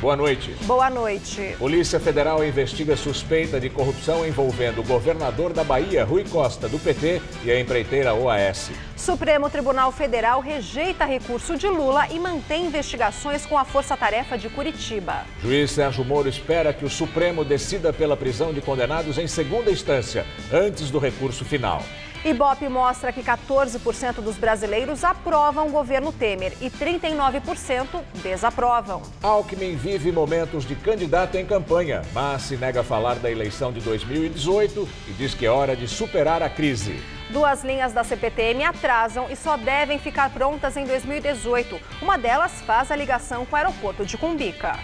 Boa noite. Boa noite. Polícia Federal investiga suspeita de corrupção envolvendo o governador da Bahia, Rui Costa, do PT, e a empreiteira OAS. Supremo Tribunal Federal rejeita recurso de Lula e mantém investigações com a Força Tarefa de Curitiba. Juiz Sérgio Moro espera que o Supremo decida pela prisão de condenados em segunda instância, antes do recurso final. Ibope mostra que 14% dos brasileiros aprovam o governo Temer e 39% desaprovam. Alckmin vive momentos de candidato em campanha, mas se nega a falar da eleição de 2018 e diz que é hora de superar a crise. 2 linhas da CPTM atrasam e só devem ficar prontas em 2018. Uma delas faz a ligação com o aeroporto de Cumbica.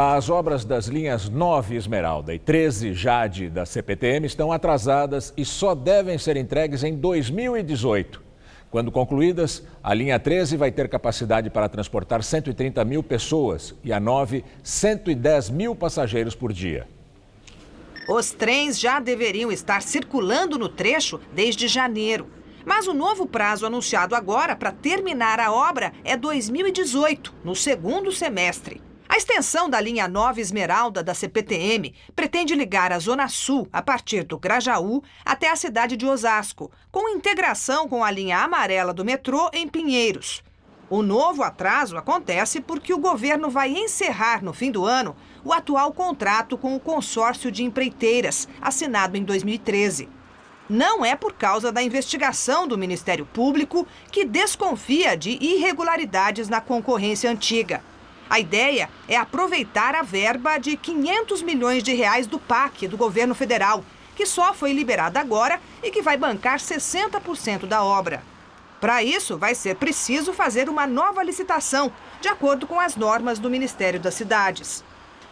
As obras das linhas 9 Esmeralda e 13 Jade da CPTM estão atrasadas e só devem ser entregues em 2018. Quando concluídas, a linha 13 vai ter capacidade para transportar 130 mil pessoas e a 9, 110 mil passageiros por dia. Os trens já deveriam estar circulando no trecho desde janeiro. Mas o novo prazo anunciado agora para terminar a obra é 2018, no segundo semestre. A extensão da linha 9 Esmeralda da CPTM pretende ligar a Zona Sul, a partir do Grajaú, até a cidade de Osasco, com integração com a linha amarela do metrô em Pinheiros. O novo atraso acontece porque o governo vai encerrar no fim do ano o atual contrato com o consórcio de empreiteiras, assinado em 2013. Não é por causa da investigação do Ministério Público, que desconfia de irregularidades na concorrência antiga. A ideia é aproveitar a verba de 500 milhões de reais do PAC, do governo federal, que só foi liberada agora e que vai bancar 60% da obra. Para isso, vai ser preciso fazer uma nova licitação, de acordo com as normas do Ministério das Cidades.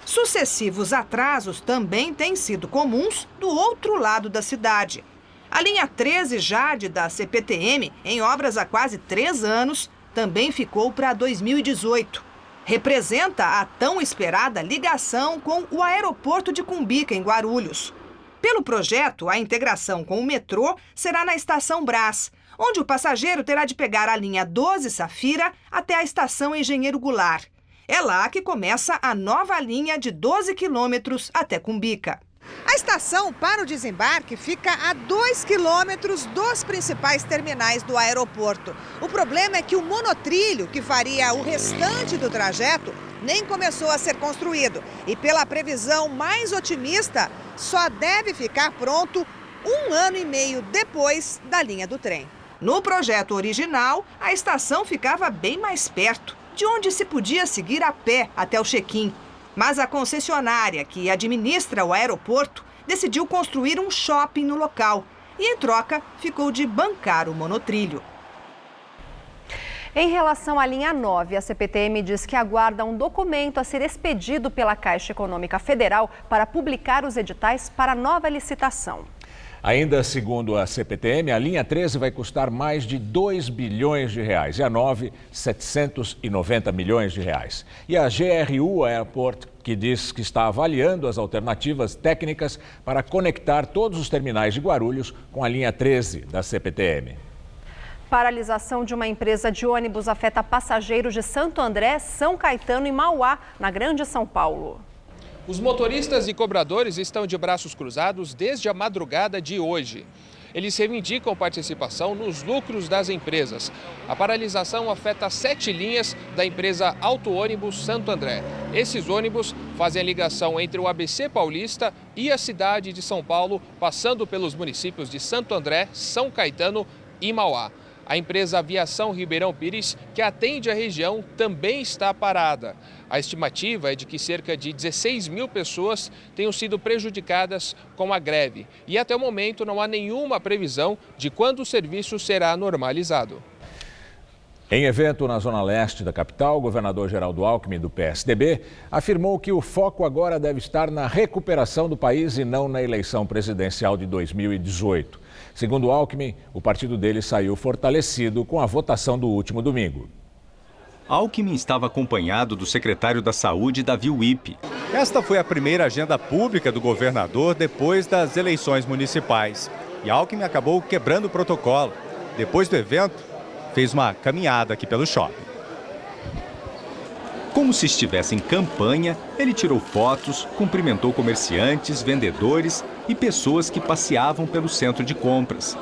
Sucessivos atrasos também têm sido comuns do outro lado da cidade. A linha 13 Jade da CPTM, em obras há quase 3 anos, também ficou para 2018. Representa a tão esperada ligação com o aeroporto de Cumbica, em Guarulhos. Pelo projeto, a integração com o metrô será na Estação Brás, onde o passageiro terá de pegar a linha 12 Safira até a Estação Engenheiro Goulart. É lá que começa a nova linha de 12 quilômetros até Cumbica. A estação para o desembarque fica a 2 quilômetros dos principais terminais do aeroporto. O problema é que o monotrilho, que faria o restante do trajeto, nem começou a ser construído. E pela previsão mais otimista, só deve ficar pronto 1 ano e meio depois da linha do trem. No projeto original, a estação ficava bem mais perto, de onde se podia seguir a pé até o check-in. Mas a concessionária que administra o aeroporto decidiu construir um shopping no local e, em troca, ficou de bancar o monotrilho. Em relação à linha 9, a CPTM diz que aguarda um documento a ser expedido pela Caixa Econômica Federal para publicar os editais para nova licitação. Ainda segundo a CPTM, a linha 13 vai custar mais de 2 bilhões de reais e a 9, 790 milhões de reais. E a GRU Airport, que diz que está avaliando as alternativas técnicas para conectar todos os terminais de Guarulhos com a linha 13 da CPTM. Paralisação de uma empresa de ônibus afeta passageiros de Santo André, São Caetano e Mauá, na Grande São Paulo. Os motoristas e cobradores estão de braços cruzados desde a madrugada de hoje. Eles reivindicam participação nos lucros das empresas. A paralisação afeta 7 linhas da empresa Auto Ônibus Santo André. Esses ônibus fazem a ligação entre o ABC Paulista e a cidade de São Paulo, passando pelos municípios de Santo André, São Caetano e Mauá. A empresa Aviação Ribeirão Pires, que atende a região, também está parada. A estimativa é de que cerca de 16 mil pessoas tenham sido prejudicadas com a greve. E até o momento não há nenhuma previsão de quando o serviço será normalizado. Em evento na zona leste da capital, o governador Geraldo Alckmin, do PSDB, afirmou que o foco agora deve estar na recuperação do país e não na eleição presidencial de 2018. Segundo Alckmin, o partido dele saiu fortalecido com a votação do último domingo. Alckmin estava acompanhado do secretário da Saúde, Davi Wippe. Esta foi a primeira agenda pública do governador depois das eleições municipais. E Alckmin acabou quebrando o protocolo. Depois do evento, fez uma caminhada aqui pelo shopping. Como se estivesse em campanha, ele tirou fotos, cumprimentou comerciantes, vendedores e pessoas que passeavam pelo centro de compras.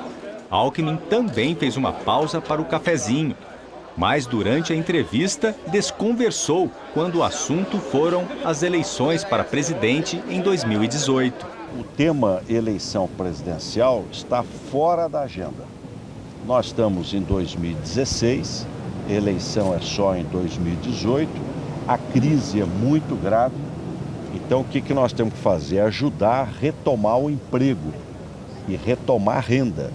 Alckmin também fez uma pausa para o cafezinho. Mas durante a entrevista, desconversou quando o assunto foram as eleições para presidente em 2018. O tema eleição presidencial está fora da agenda. Nós estamos em 2016, eleição é só em 2018, a crise é muito grave. Então o que nós temos que fazer? É ajudar a retomar o emprego e retomar a renda.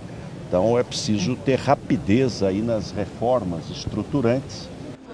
Então é preciso ter rapidez aí nas reformas estruturantes.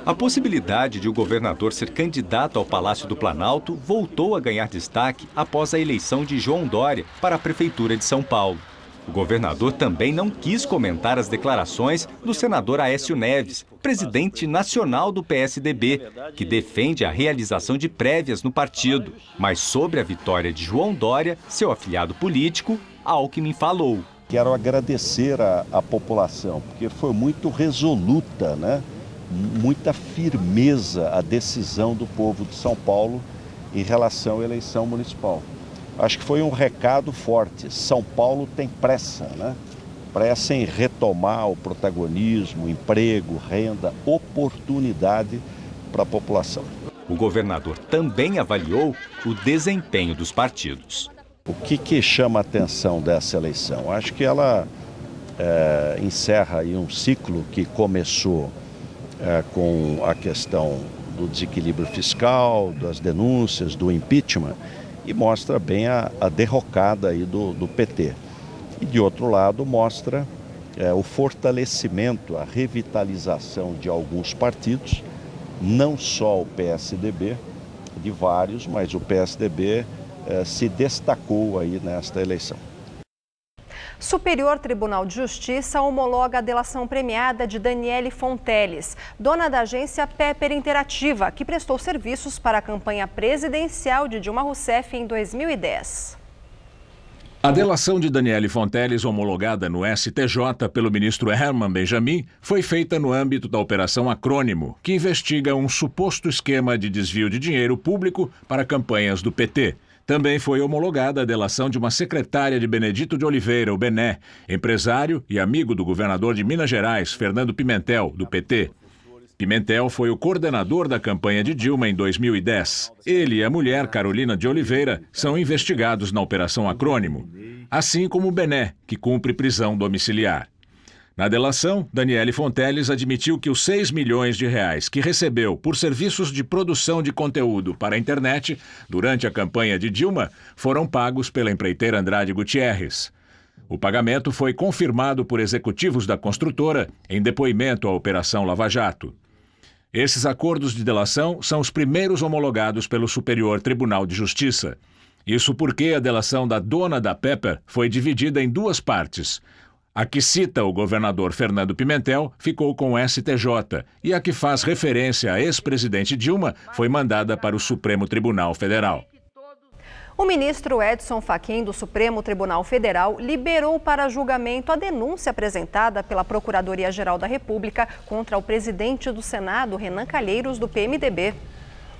A possibilidade de o governador ser candidato ao Palácio do Planalto voltou a ganhar destaque após a eleição de João Dória para a Prefeitura de São Paulo. O governador também não quis comentar as declarações do senador Aécio Neves, presidente nacional do PSDB, que defende a realização de prévias no partido. Mas sobre a vitória de João Dória, seu afiliado político, Alckmin falou. Quero agradecer à população, porque foi muito resoluta, né? Muita firmeza a decisão do povo de São Paulo em relação à eleição municipal. Acho que foi um recado forte. São Paulo tem pressa, né? Pressa em retomar o protagonismo, emprego, renda, oportunidade para a população. O governador também avaliou o desempenho dos partidos. O que chama a atenção dessa eleição? Acho que ela encerra aí um ciclo que começou com a questão do desequilíbrio fiscal, das denúncias, do impeachment, e mostra bem a derrocada aí do PT. E de outro lado mostra o fortalecimento, a revitalização de alguns partidos, não só o PSDB, de vários, mas o PSDB se destacou aí nesta eleição. Superior Tribunal de Justiça homologa a delação premiada de Daniele Fonteles, dona da agência Pepper Interativa, que prestou serviços para a campanha presidencial de Dilma Rousseff em 2010. A delação de Daniele Fonteles, homologada no STJ pelo ministro Herman Benjamin, foi feita no âmbito da Operação Acrônimo, que investiga um suposto esquema de desvio de dinheiro público para campanhas do PT. Também foi homologada a delação de uma secretária de Benedito de Oliveira, o Bené, empresário e amigo do governador de Minas Gerais, Fernando Pimentel, do PT. Pimentel foi o coordenador da campanha de Dilma em 2010. Ele e a mulher, Carolina de Oliveira, são investigados na Operação Acrônimo, assim como o Bené, que cumpre prisão domiciliar. Na delação, Daniele Fonteles admitiu que os 6 milhões de reais que recebeu por serviços de produção de conteúdo para a internet durante a campanha de Dilma foram pagos pela empreiteira Andrade Gutierrez. O pagamento foi confirmado por executivos da construtora em depoimento à Operação Lava Jato. Esses acordos de delação são os primeiros homologados pelo Superior Tribunal de Justiça. Isso porque a delação da dona da Pepper foi dividida em duas partes. A que cita o governador Fernando Pimentel ficou com o STJ e a que faz referência à ex-presidente Dilma foi mandada para o Supremo Tribunal Federal. O ministro Edson Fachin, do Supremo Tribunal Federal, liberou para julgamento a denúncia apresentada pela Procuradoria-Geral da República contra o presidente do Senado, Renan Calheiros, do PMDB.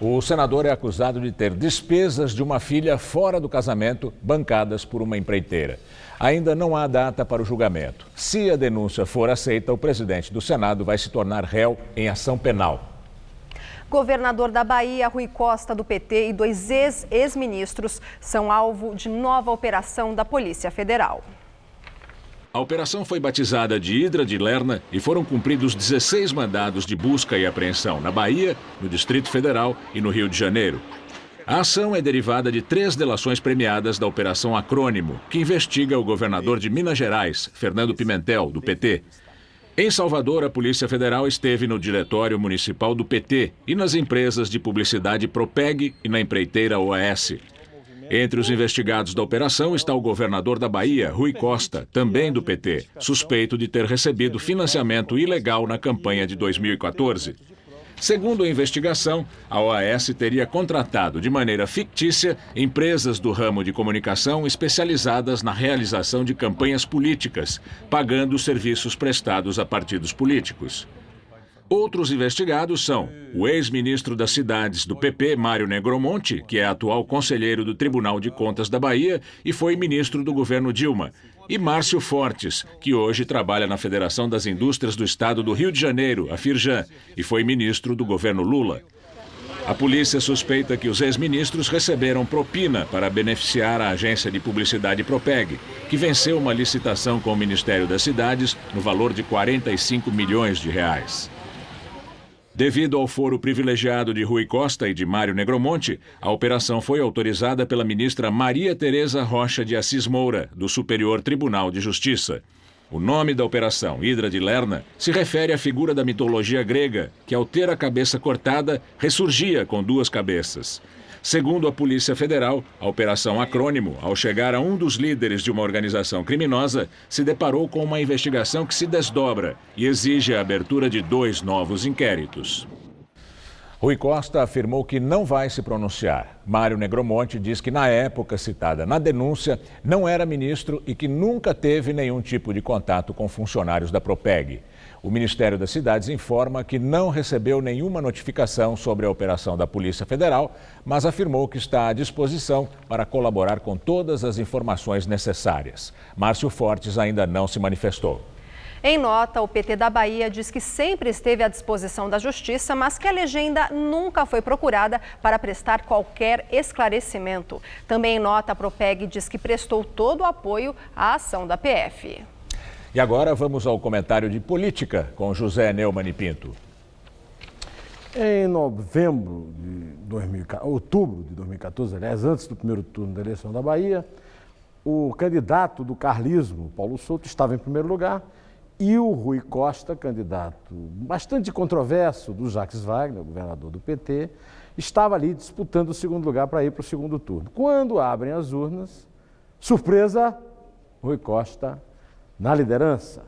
O senador é acusado de ter despesas de uma filha fora do casamento bancadas por uma empreiteira. Ainda não há data para o julgamento. Se a denúncia for aceita, o presidente do Senado vai se tornar réu em ação penal. Governador da Bahia, Rui Costa, do PT, e 2 ex-ministros são alvo de nova operação da Polícia Federal. A operação foi batizada de Hidra de Lerna e foram cumpridos 16 mandados de busca e apreensão na Bahia, no Distrito Federal e no Rio de Janeiro. A ação é derivada de 3 delações premiadas da Operação Acrônimo, que investiga o governador de Minas Gerais, Fernando Pimentel, do PT. Em Salvador, a Polícia Federal esteve no Diretório Municipal do PT e nas empresas de publicidade Propeg e na empreiteira OAS. Entre os investigados da operação está o governador da Bahia, Rui Costa, também do PT, suspeito de ter recebido financiamento ilegal na campanha de 2014. Segundo a investigação, a OAS teria contratado de maneira fictícia empresas do ramo de comunicação especializadas na realização de campanhas políticas, pagando serviços prestados a partidos políticos. Outros investigados são o ex-ministro das Cidades do PP, Mário Negromonte, que é atual conselheiro do Tribunal de Contas da Bahia e foi ministro do governo Dilma, e Márcio Fortes, que hoje trabalha na Federação das Indústrias do Estado do Rio de Janeiro, a Firjan, e foi ministro do governo Lula. A polícia suspeita que os ex-ministros receberam propina para beneficiar a agência de publicidade Propeg, que venceu uma licitação com o Ministério das Cidades no valor de 45 milhões de reais. Devido ao foro privilegiado de Rui Costa e de Mário Negromonte, a operação foi autorizada pela ministra Maria Tereza Rocha de Assis Moura, do Superior Tribunal de Justiça. O nome da operação, Hidra de Lerna, se refere à figura da mitologia grega, que ao ter a cabeça cortada, ressurgia com duas cabeças. Segundo a Polícia Federal, a Operação Acrônimo, ao chegar a um dos líderes de uma organização criminosa, se deparou com uma investigação que se desdobra e exige a abertura de 2 novos inquéritos. Rui Costa afirmou que não vai se pronunciar. Mário Negromonte diz que na época citada na denúncia não era ministro e que nunca teve nenhum tipo de contato com funcionários da Propeg. O Ministério das Cidades informa que não recebeu nenhuma notificação sobre a operação da Polícia Federal, mas afirmou que está à disposição para colaborar com todas as informações necessárias. Márcio Fortes ainda não se manifestou. Em nota, o PT da Bahia diz que sempre esteve à disposição da Justiça, mas que a legenda nunca foi procurada para prestar qualquer esclarecimento. Também em nota, a Propeg diz que prestou todo o apoio à ação da PF. E agora vamos ao comentário de política com José Neumann e Pinto. Em outubro de 2014, aliás, antes do primeiro turno da eleição da Bahia, o candidato do carlismo, Paulo Souto, estava em primeiro lugar e o Rui Costa, candidato bastante controverso do Jacques Wagner, governador do PT, estava ali disputando o segundo lugar para ir para o segundo turno. Quando abrem as urnas, surpresa, Rui Costa na liderança.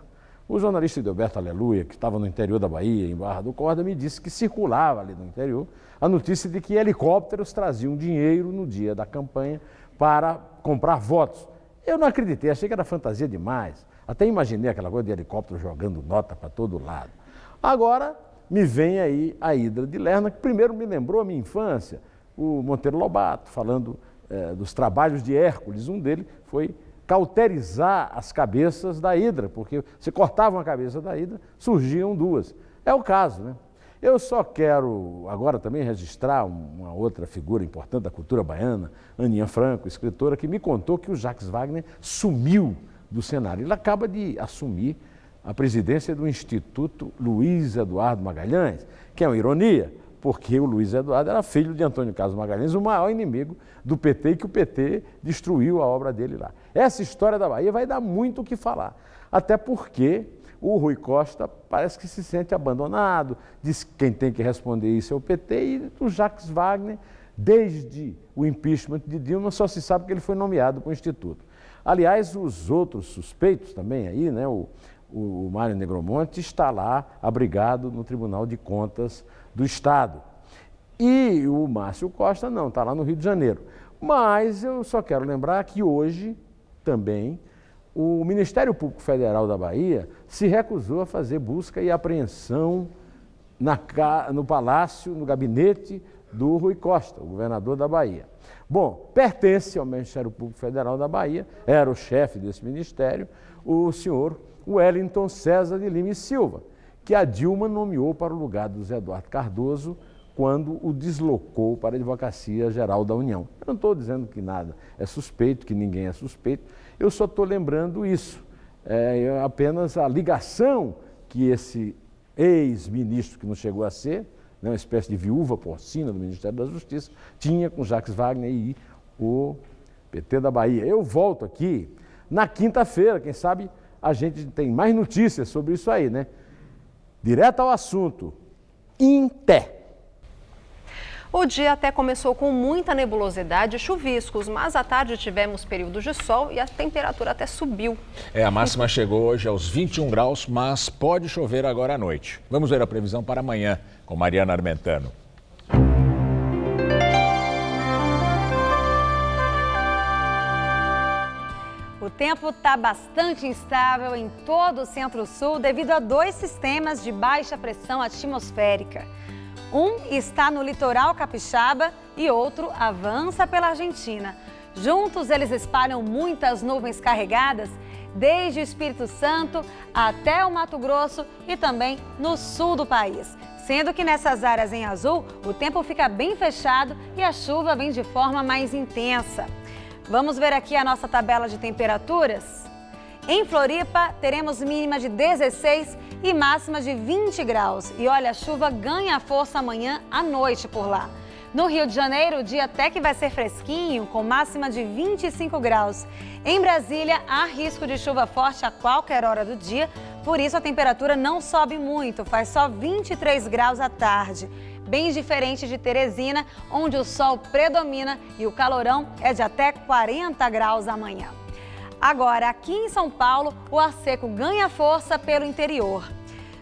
O jornalista Edelberto Aleluia, que estava no interior da Bahia, em Barra do Corda, me disse que circulava ali no interior a notícia de que helicópteros traziam dinheiro no dia da campanha para comprar votos. Eu não acreditei, achei que era fantasia demais. Até imaginei aquela coisa de helicóptero jogando nota para todo lado. Agora me vem aí a Hidra de Lerna, que primeiro me lembrou a minha infância. O Monteiro Lobato, falando dos trabalhos de Hércules, um deles foi cauterizar as cabeças da hidra, porque se cortavam a cabeça da hidra, surgiam 2. É o caso, né? Eu só quero agora também registrar uma outra figura importante da cultura baiana, Aninha Franco, escritora, que me contou que o Jacques Wagner sumiu do cenário. Ele acaba de assumir a presidência do Instituto Luiz Eduardo Magalhães, que é uma ironia, porque o Luiz Eduardo era filho de Antônio Carlos Magalhães, o maior inimigo do PT, e que o PT destruiu a obra dele lá. Essa história da Bahia vai dar muito o que falar, até porque o Rui Costa parece que se sente abandonado, diz que quem tem que responder isso é o PT, e o Jacques Wagner, desde o impeachment de Dilma, só se sabe que ele foi nomeado para o Instituto. Aliás, os outros suspeitos também aí, né, o Mário Negromonte está lá abrigado no Tribunal de Contas do Estado. E o Márcio Costa não, está lá no Rio de Janeiro. Mas eu só quero lembrar que hoje também o Ministério Público Federal da Bahia se recusou a fazer busca e apreensão no palácio, no gabinete do Rui Costa, o governador da Bahia. Bom, pertence ao Ministério Público Federal da Bahia, era o chefe desse ministério, o senhor Wellington César de Lima e Silva, que a Dilma nomeou para o lugar do Zé Eduardo Cardoso quando o deslocou para a Advocacia Geral da União. Eu não estou dizendo que nada é suspeito, que ninguém é suspeito, eu só estou lembrando isso. É apenas a ligação que esse ex-ministro, que não chegou a ser, né, uma espécie de viúva porcina do Ministério da Justiça, tinha com Jacques Wagner e o PT da Bahia. Eu volto aqui na quinta-feira, quem sabe a gente tem mais notícias sobre isso aí, né? Direto ao assunto. Em pé. O dia até começou com muita nebulosidade e chuviscos, mas à tarde tivemos períodos de sol e a temperatura até subiu. A máxima chegou hoje aos 21 graus, mas pode chover agora à noite. Vamos ver a previsão para amanhã com Mariana Armentano. O tempo está bastante instável em todo o Centro-Sul devido a 2 sistemas de baixa pressão atmosférica. Um está no litoral capixaba e outro avança pela Argentina. Juntos, eles espalham muitas nuvens carregadas, desde o Espírito Santo até o Mato Grosso e também no sul do país. Sendo que nessas áreas em azul, o tempo fica bem fechado e a chuva vem de forma mais intensa. Vamos ver aqui a nossa tabela de temperaturas? Em Floripa, teremos mínima de 16 e máxima de 20 graus. E olha, a chuva ganha força amanhã à noite por lá. No Rio de Janeiro, o dia até que vai ser fresquinho, com máxima de 25 graus. Em Brasília, há risco de chuva forte a qualquer hora do dia, por isso a temperatura não sobe muito, faz só 23 graus à tarde. Bem diferente de Teresina, onde o sol predomina e o calorão é de até 40 graus amanhã. Agora, aqui em São Paulo, o ar seco ganha força pelo interior.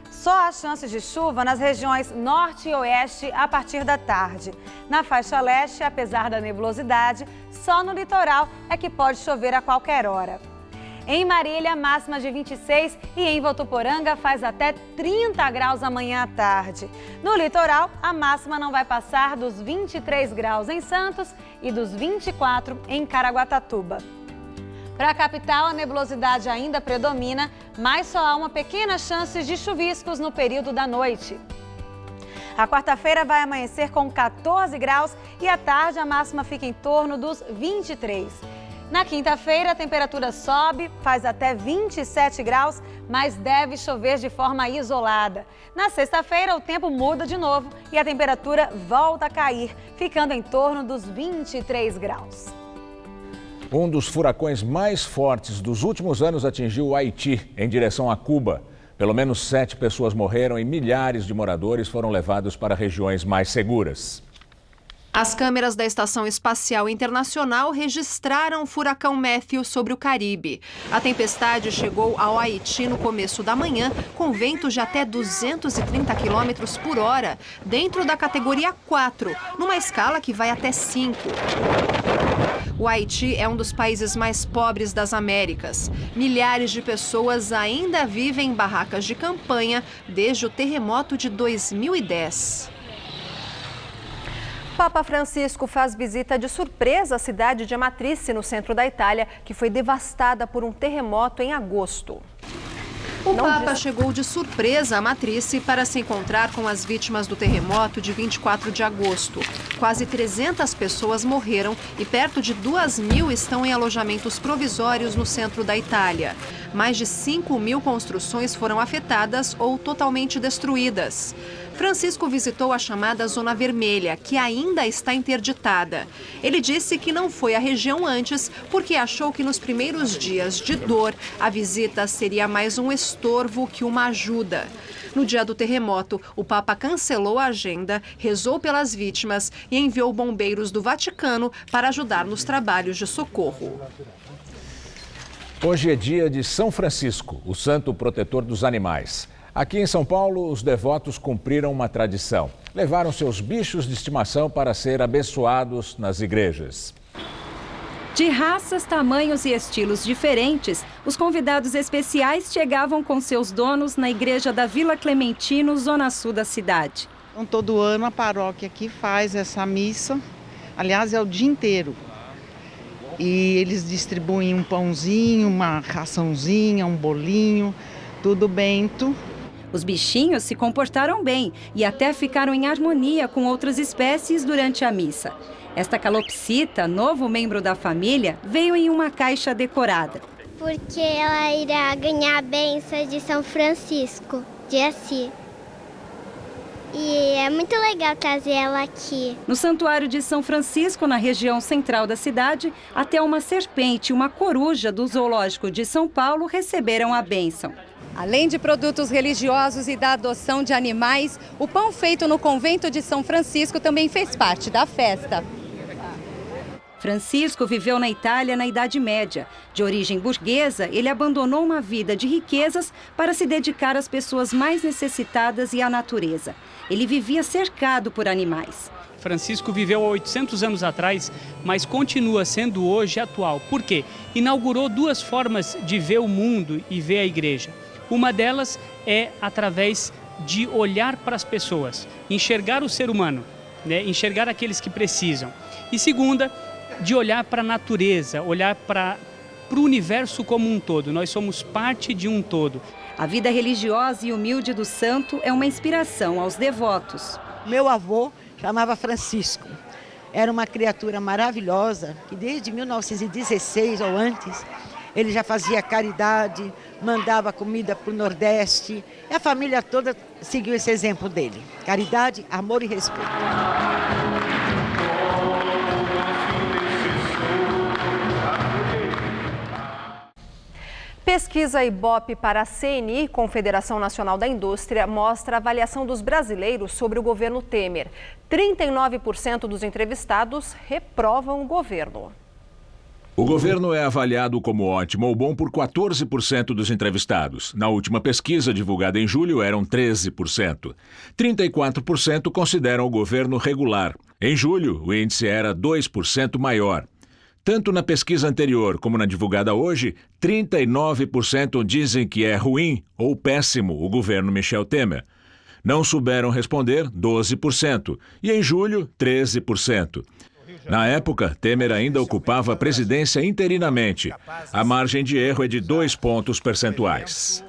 Só há chances de chuva nas regiões norte e oeste a partir da tarde. Na faixa leste, apesar da nebulosidade, só no litoral é que pode chover a qualquer hora. Em Marília, máxima de 26 e em Votuporanga faz até 30 graus amanhã à tarde. No litoral, a máxima não vai passar dos 23 graus em Santos e dos 24 em Caraguatatuba. Para a capital, a nebulosidade ainda predomina, mas só há uma pequena chance de chuviscos no período da noite. A quarta-feira vai amanhecer com 14 graus e à tarde a máxima fica em torno dos 23. Na quinta-feira, a temperatura sobe, faz até 27 graus, mas deve chover de forma isolada. Na sexta-feira, o tempo muda de novo e a temperatura volta a cair, ficando em torno dos 23 graus. Um dos furacões mais fortes dos últimos anos atingiu o Haiti, em direção a Cuba. Pelo menos 7 pessoas morreram e milhares de moradores foram levados para regiões mais seguras. As câmeras da Estação Espacial Internacional registraram o furacão Matthew sobre o Caribe. A tempestade chegou ao Haiti no começo da manhã, com ventos de até 230 km por hora, dentro da categoria 4, numa escala que vai até 5. O Haiti é um dos países mais pobres das Américas. Milhares de pessoas ainda vivem em barracas de campanha desde o terremoto de 2010. Papa Francisco faz visita de surpresa à cidade de Amatrice, no centro da Itália, que foi devastada por um terremoto em agosto. O Papa chegou de surpresa a Amatrice para se encontrar com as vítimas do terremoto de 24 de agosto. Quase 300 pessoas morreram e perto de 2.000 estão em alojamentos provisórios no centro da Itália. Mais de 5.000 construções foram afetadas ou totalmente destruídas. Francisco visitou a chamada Zona Vermelha, que ainda está interditada. Ele disse que não foi à região antes porque achou que nos primeiros dias de dor a visita seria mais um estorvo que uma ajuda. No dia do terremoto, o Papa cancelou a agenda, rezou pelas vítimas e enviou bombeiros do Vaticano para ajudar nos trabalhos de socorro. Hoje é dia de São Francisco, o santo protetor dos animais. Aqui em São Paulo, os devotos cumpriram uma tradição. Levaram seus bichos de estimação para ser abençoados nas igrejas. De raças, tamanhos e estilos diferentes, os convidados especiais chegavam com seus donos na igreja da Vila Clementino, zona sul da cidade. Então, todo ano a paróquia aqui faz essa missa, aliás é o dia inteiro. E eles distribuem um pãozinho, uma raçãozinha, um bolinho, tudo bento. Os bichinhos se comportaram bem e até ficaram em harmonia com outras espécies durante a missa. Esta calopsita, novo membro da família, veio em uma caixa decorada. Porque ela irá ganhar a bênção de São Francisco de Assis. E é muito legal trazer ela aqui. No Santuário de São Francisco, na região central da cidade, até uma serpente e uma coruja do Zoológico de São Paulo receberam a bênção. Além de produtos religiosos e da adoção de animais, o pão feito no convento de São Francisco também fez parte da festa. Francisco viveu na Itália na Idade Média. De origem burguesa, ele abandonou uma vida de riquezas para se dedicar às pessoas mais necessitadas e à natureza. Ele vivia cercado por animais. Francisco viveu há 800 anos atrás, mas continua sendo hoje atual. Por quê? Inaugurou duas formas de ver o mundo e ver a igreja. Uma delas é através de olhar para as pessoas, enxergar o ser humano, né? Enxergar aqueles que precisam. E segunda, de olhar para a natureza, olhar para o universo como um todo. Nós somos parte de um todo. A vida religiosa e humilde do santo é uma inspiração aos devotos. Meu avô chamava Francisco. Era uma criatura maravilhosa que desde 1916 ou antes, ele já fazia caridade, mandava comida para o Nordeste. E a família toda seguiu esse exemplo dele. Caridade, amor e respeito. Pesquisa Ibope para a CNI, Confederação Nacional da Indústria, mostra a avaliação dos brasileiros sobre o governo Temer. 39% dos entrevistados reprovam o governo. O governo é avaliado como ótimo ou bom por 14% dos entrevistados. Na última pesquisa, divulgada em julho, eram 13%. 34% consideram o governo regular. Em julho, o índice era 2% maior. Tanto na pesquisa anterior como na divulgada hoje, 39% dizem que é ruim ou péssimo o governo Michel Temer. Não souberam responder 12% e em julho 13%. Na época, Temer ainda ocupava a presidência interinamente. A margem de erro é de 2 pontos percentuais.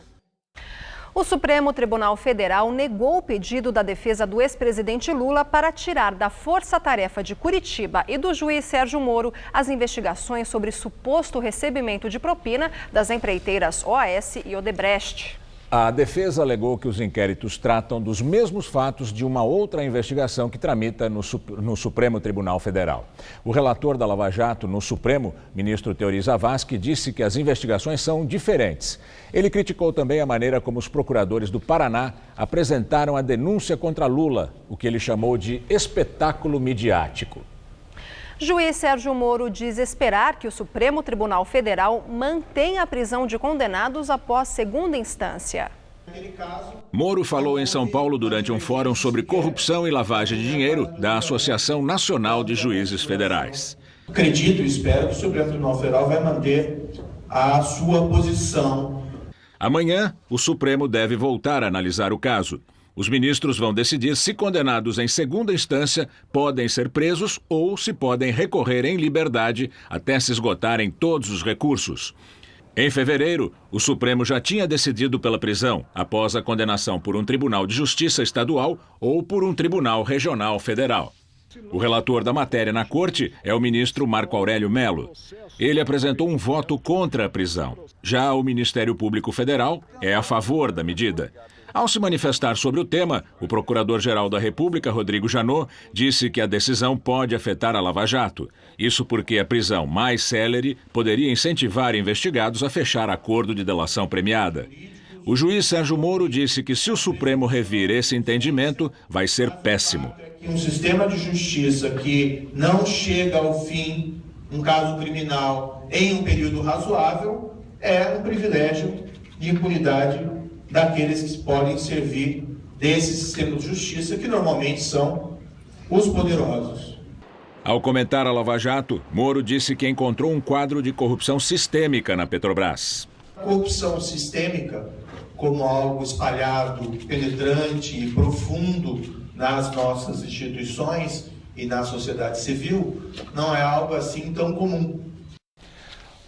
O Supremo Tribunal Federal negou o pedido da defesa do ex-presidente Lula para tirar da Força-Tarefa de Curitiba e do juiz Sérgio Moro as investigações sobre suposto recebimento de propina das empreiteiras OAS e Odebrecht. A defesa alegou que os inquéritos tratam dos mesmos fatos de uma outra investigação que tramita no Supremo Tribunal Federal. O relator da Lava Jato no Supremo, ministro Teori Zavascki, disse que as investigações são diferentes. Ele criticou também a maneira como os procuradores do Paraná apresentaram a denúncia contra Lula, o que ele chamou de espetáculo midiático. Juiz Sérgio Moro diz esperar que o Supremo Tribunal Federal mantenha a prisão de condenados após segunda instância. Moro falou em São Paulo durante um fórum sobre corrupção e lavagem de dinheiro da Associação Nacional de Juízes Federais. Acredito e espero que o Supremo Tribunal Federal vai manter a sua posição. Amanhã, o Supremo deve voltar a analisar o caso. Os ministros vão decidir se condenados em segunda instância podem ser presos ou se podem recorrer em liberdade até se esgotarem todos os recursos. Em fevereiro, o Supremo já tinha decidido pela prisão, após a condenação por um tribunal de justiça estadual ou por um tribunal regional federal. O relator da matéria na corte é o ministro Marco Aurélio Mello. Ele apresentou um voto contra a prisão. Já o Ministério Público Federal é a favor da medida. Ao se manifestar sobre o tema, o Procurador-Geral da República, Rodrigo Janot, disse que a decisão pode afetar a Lava Jato. Isso porque a prisão mais célere poderia incentivar investigados a fechar acordo de delação premiada. O juiz Sérgio Moro disse que se o Supremo revir esse entendimento, vai ser péssimo. Um sistema de justiça que não chega ao fim, um caso criminal, em um período razoável, é um privilégio de impunidade daqueles que podem servir desse sistema de justiça, que normalmente são os poderosos. Ao comentar a Lava Jato, Moro disse que encontrou um quadro de corrupção sistêmica na Petrobras. Corrupção sistêmica, como algo espalhado, penetrante e profundo nas nossas instituições e na sociedade civil, não é algo assim tão comum.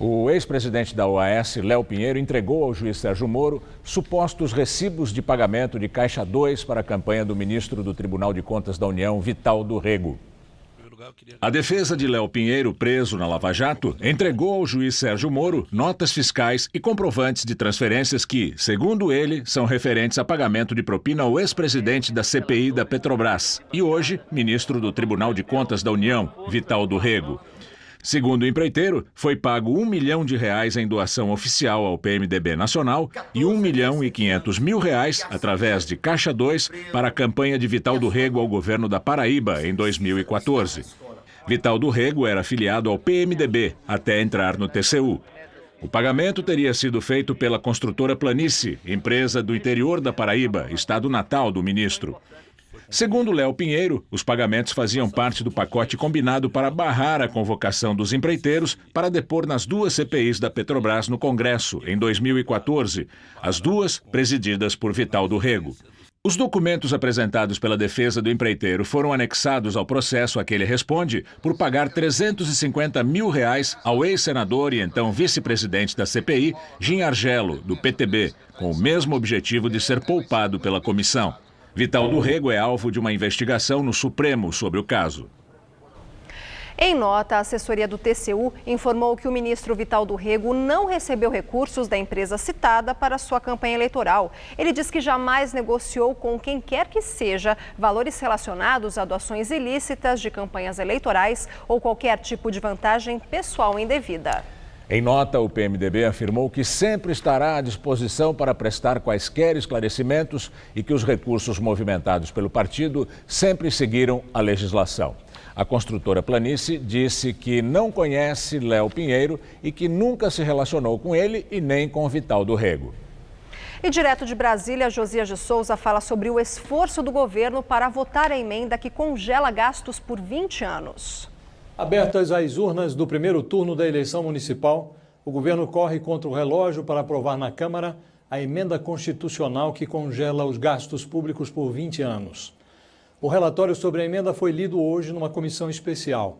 O ex-presidente da OAS, Léo Pinheiro, entregou ao juiz Sérgio Moro supostos recibos de pagamento de Caixa 2 para a campanha do ministro do Tribunal de Contas da União, Vital do Rego. A defesa de Léo Pinheiro, preso na Lava Jato, entregou ao juiz Sérgio Moro notas fiscais e comprovantes de transferências que, segundo ele, são referentes a pagamento de propina ao ex-presidente da CPI da Petrobras e hoje, ministro do Tribunal de Contas da União, Vital do Rego. Segundo o empreiteiro, foi pago R$ 1 milhão em doação oficial ao PMDB Nacional e R$ 1.500.000 através de Caixa 2 para a campanha de Vital do Rego ao governo da Paraíba em 2014. Vital do Rego era afiliado ao PMDB até entrar no TCU. O pagamento teria sido feito pela construtora Planície, empresa do interior da Paraíba, estado natal do ministro. Segundo Léo Pinheiro, os pagamentos faziam parte do pacote combinado para barrar a convocação dos empreiteiros para depor nas duas CPIs da Petrobras no Congresso, em 2014, as duas presididas por Vital do Rego. Os documentos apresentados pela defesa do empreiteiro foram anexados ao processo a que ele responde por pagar R$ 350 mil ao ex-senador e então vice-presidente da CPI, Jim Argelo, do PTB, com o mesmo objetivo de ser poupado pela comissão. Vital do Rego é alvo de uma investigação no Supremo sobre o caso. Em nota, a assessoria do TCU informou que o ministro Vital do Rego não recebeu recursos da empresa citada para sua campanha eleitoral. Ele diz que jamais negociou com quem quer que seja valores relacionados a doações ilícitas de campanhas eleitorais ou qualquer tipo de vantagem pessoal indevida. Em nota, o PMDB afirmou que sempre estará à disposição para prestar quaisquer esclarecimentos e que os recursos movimentados pelo partido sempre seguiram a legislação. A construtora Planície disse que não conhece Léo Pinheiro e que nunca se relacionou com ele e nem com Vital do Rego. E direto de Brasília, Josias de Souza fala sobre o esforço do governo para votar a emenda que congela gastos por 20 anos. Abertas as urnas do primeiro turno da eleição municipal, o governo corre contra o relógio para aprovar na Câmara a emenda constitucional que congela os gastos públicos por 20 anos. O relatório sobre a emenda foi lido hoje numa comissão especial.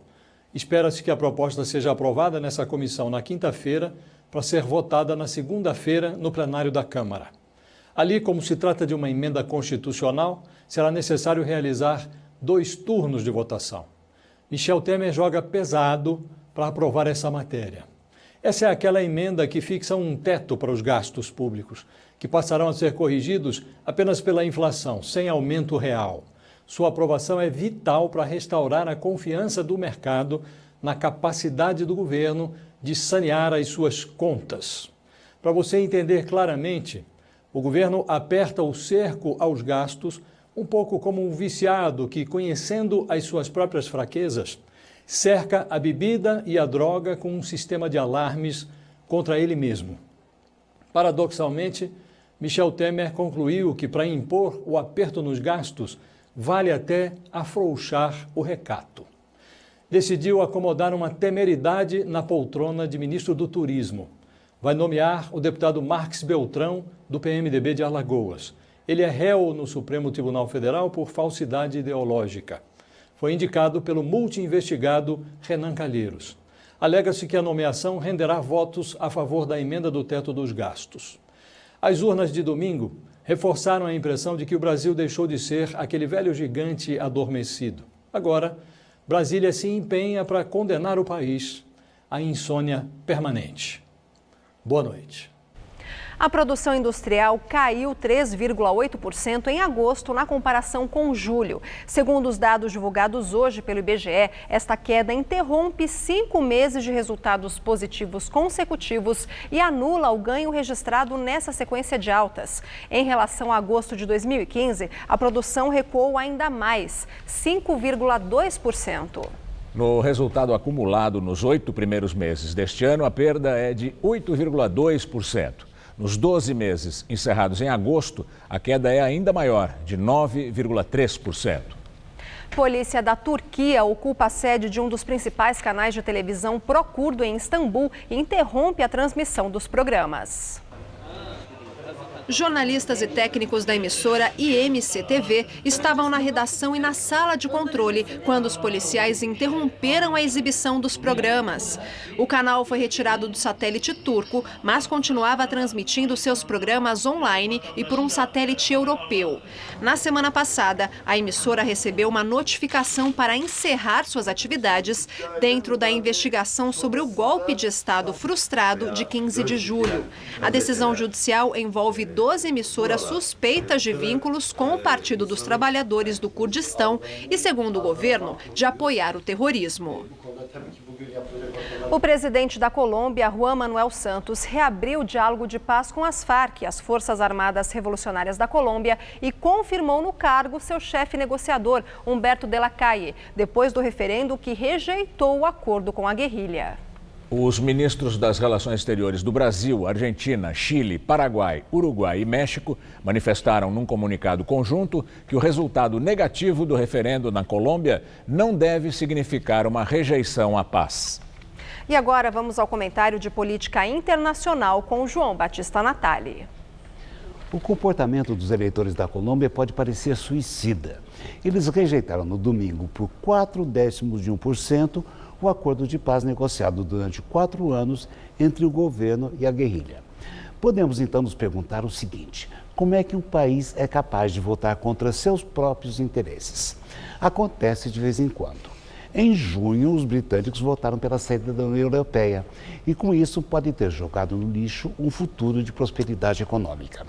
Espera-se que a proposta seja aprovada nessa comissão na quinta-feira para ser votada na segunda-feira no plenário da Câmara. Ali, como se trata de uma emenda constitucional, será necessário realizar 2 turnos de votação. Michel Temer joga pesado para aprovar essa matéria. Essa é aquela emenda que fixa um teto para os gastos públicos, que passarão a ser corrigidos apenas pela inflação, sem aumento real. Sua aprovação é vital para restaurar a confiança do mercado na capacidade do governo de sanear as suas contas. Para você entender claramente, o governo aperta o cerco aos gastos um pouco como um viciado que, conhecendo as suas próprias fraquezas, cerca a bebida e a droga com um sistema de alarmes contra ele mesmo. Paradoxalmente, Michel Temer concluiu que, para impor o aperto nos gastos, vale até afrouxar o recato. Decidiu acomodar uma temeridade na poltrona de ministro do Turismo. Vai nomear o deputado Marques Beltrão, do PMDB de Alagoas. Ele é réu no Supremo Tribunal Federal por falsidade ideológica. Foi indicado pelo multi-investigado Renan Calheiros. Alega-se que a nomeação renderá votos a favor da emenda do teto dos gastos. As urnas de domingo reforçaram a impressão de que o Brasil deixou de ser aquele velho gigante adormecido. Agora, Brasília se empenha para condenar o país à insônia permanente. Boa noite. A produção industrial caiu 3,8% em agosto na comparação com julho. Segundo os dados divulgados hoje pelo IBGE, esta queda interrompe 5 meses de resultados positivos consecutivos e anula o ganho registrado nessa sequência de altas. Em relação a agosto de 2015, a produção recuou ainda mais, 5,2%. No resultado acumulado nos 8 primeiros meses deste ano, a perda é de 8,2%. Nos 12 meses encerrados em agosto, a queda é ainda maior, de 9,3%. Polícia da Turquia ocupa a sede de um dos principais canais de televisão pró-curdo em Istambul e interrompe a transmissão dos programas. Jornalistas e técnicos da emissora IMC-TV estavam na redação e na sala de controle quando os policiais interromperam a exibição dos programas. O canal foi retirado do satélite turco, mas continuava transmitindo seus programas online e por um satélite europeu. Na semana passada, a emissora recebeu uma notificação para encerrar suas atividades dentro da investigação sobre o golpe de Estado frustrado de 15 de julho. A decisão judicial envolve 12 emissoras suspeitas de vínculos com o Partido dos Trabalhadores do Kurdistão e, segundo o governo, de apoiar o terrorismo. O presidente da Colômbia, Juan Manuel Santos, reabriu o diálogo de paz com as Farc, as Forças Armadas Revolucionárias da Colômbia, e confirmou no cargo seu chefe negociador, Humberto de la Calle, depois do referendo que rejeitou o acordo com a guerrilha. Os ministros das Relações Exteriores do Brasil, Argentina, Chile, Paraguai, Uruguai e México manifestaram num comunicado conjunto que o resultado negativo do referendo na Colômbia não deve significar uma rejeição à paz. E agora vamos ao comentário de política internacional com João Batista Natali. O comportamento dos eleitores da Colômbia pode parecer suicida. Eles rejeitaram no domingo por 0,4% o acordo de paz negociado durante 4 anos entre o governo e a guerrilha. Podemos então nos perguntar o seguinte: como é que um país é capaz de votar contra seus próprios interesses? Acontece de vez em quando. Em junho, os britânicos votaram pela saída da União Europeia e, com isso, podem ter jogado no lixo um futuro de prosperidade econômica.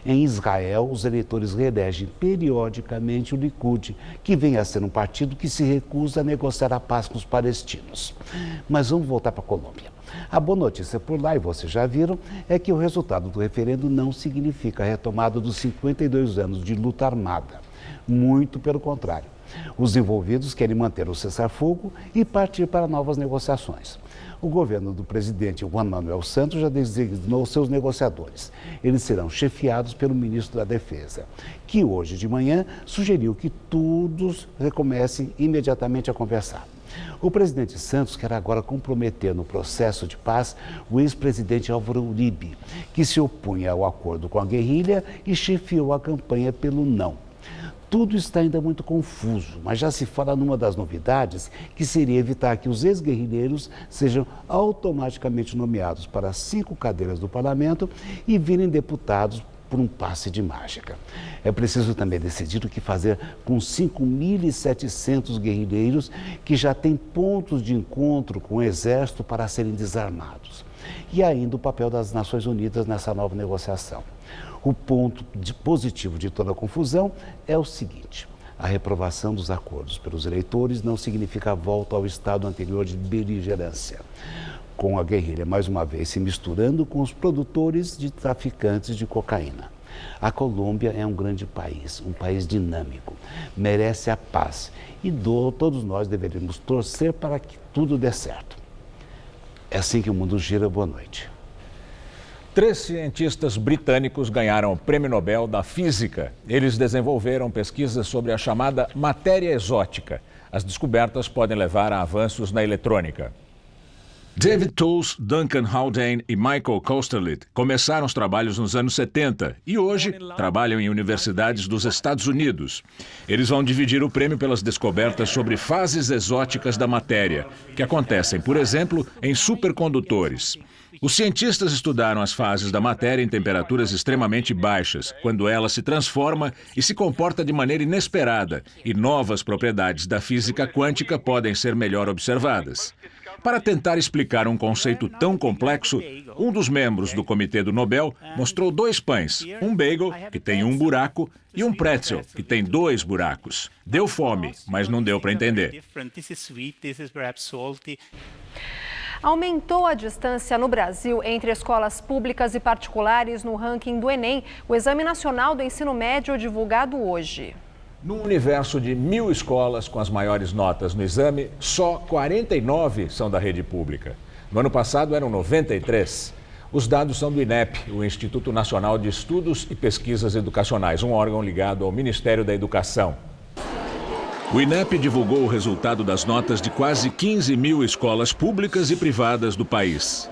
Em Israel, os eleitores reelegem periodicamente o Likud, que vem a ser um partido que se recusa a negociar a paz com os palestinos. Mas vamos voltar para a Colômbia. A boa notícia por lá, e vocês já viram, é que o resultado do referendo não significa a retomada dos 52 anos de luta armada. Muito pelo contrário. Os envolvidos querem manter o cessar-fogo e partir para novas negociações. O governo do presidente Juan Manuel Santos já designou seus negociadores. Eles serão chefiados pelo ministro da Defesa, que hoje de manhã sugeriu que todos recomecem imediatamente a conversar. O presidente Santos quer agora comprometer no processo de paz o ex-presidente Álvaro Uribe, que se opunha ao acordo com a guerrilha e chefiou a campanha pelo não. Tudo está ainda muito confuso, mas já se fala numa das novidades, que seria evitar que os ex-guerrilheiros sejam automaticamente nomeados para 5 cadeiras do parlamento e virem deputados por um passe de mágica. É preciso também decidir o que fazer com 5.700 guerrilheiros que já têm pontos de encontro com o Exército para serem desarmados. E ainda o papel das Nações Unidas nessa nova negociação. O ponto positivo de toda a confusão é o seguinte: a reprovação dos acordos pelos eleitores não significa a volta ao estado anterior de beligerância, com a guerrilha mais uma vez se misturando com os produtores de traficantes de cocaína. A Colômbia é um grande país, um país dinâmico, merece a paz e todos nós deveríamos torcer para que tudo dê certo. É assim que o mundo gira. Boa noite. 3 cientistas britânicos ganharam o Prêmio Nobel da Física. Eles desenvolveram pesquisas sobre a chamada matéria exótica. As descobertas podem levar a avanços na eletrônica. David Tools, Duncan Haldane e Michael Kosterlitz começaram os trabalhos nos anos 70 e hoje trabalham em universidades dos Estados Unidos. Eles vão dividir o prêmio pelas descobertas sobre fases exóticas da matéria, que acontecem, por exemplo, em supercondutores. Os cientistas estudaram as fases da matéria em temperaturas extremamente baixas, quando ela se transforma e se comporta de maneira inesperada, e novas propriedades da física quântica podem ser melhor observadas. Para tentar explicar um conceito tão complexo, um dos membros do Comitê do Nobel mostrou 2 pães, um bagel, que tem um buraco, e um pretzel, que tem 2 buracos. Deu fome, mas não deu para entender. Aumentou a distância no Brasil entre escolas públicas e particulares no ranking do Enem, o Exame Nacional do Ensino Médio divulgado hoje. No universo de 1.000 escolas com as maiores notas no exame, só 49 são da rede pública. No ano passado eram 93. Os dados são do INEP, o Instituto Nacional de Estudos e Pesquisas Educacionais, um órgão ligado ao Ministério da Educação. O INEP divulgou o resultado das notas de quase 15.000 escolas públicas e privadas do país.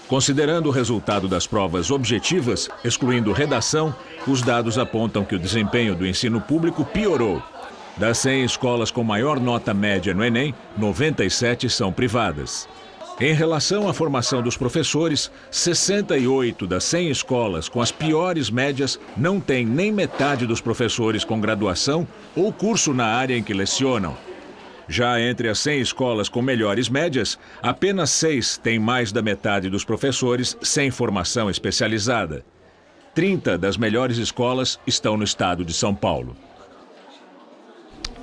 Considerando o resultado das provas objetivas, excluindo redação, os dados apontam que o desempenho do ensino público piorou. Das 100 escolas com maior nota média no Enem, 97 são privadas. Em relação à formação dos professores, 68 das 100 escolas com as piores médias não têm nem metade dos professores com graduação ou curso na área em que lecionam. Já entre as 100 escolas com melhores médias, apenas 6 têm mais da metade dos professores sem formação especializada. 30 das melhores escolas estão no estado de São Paulo.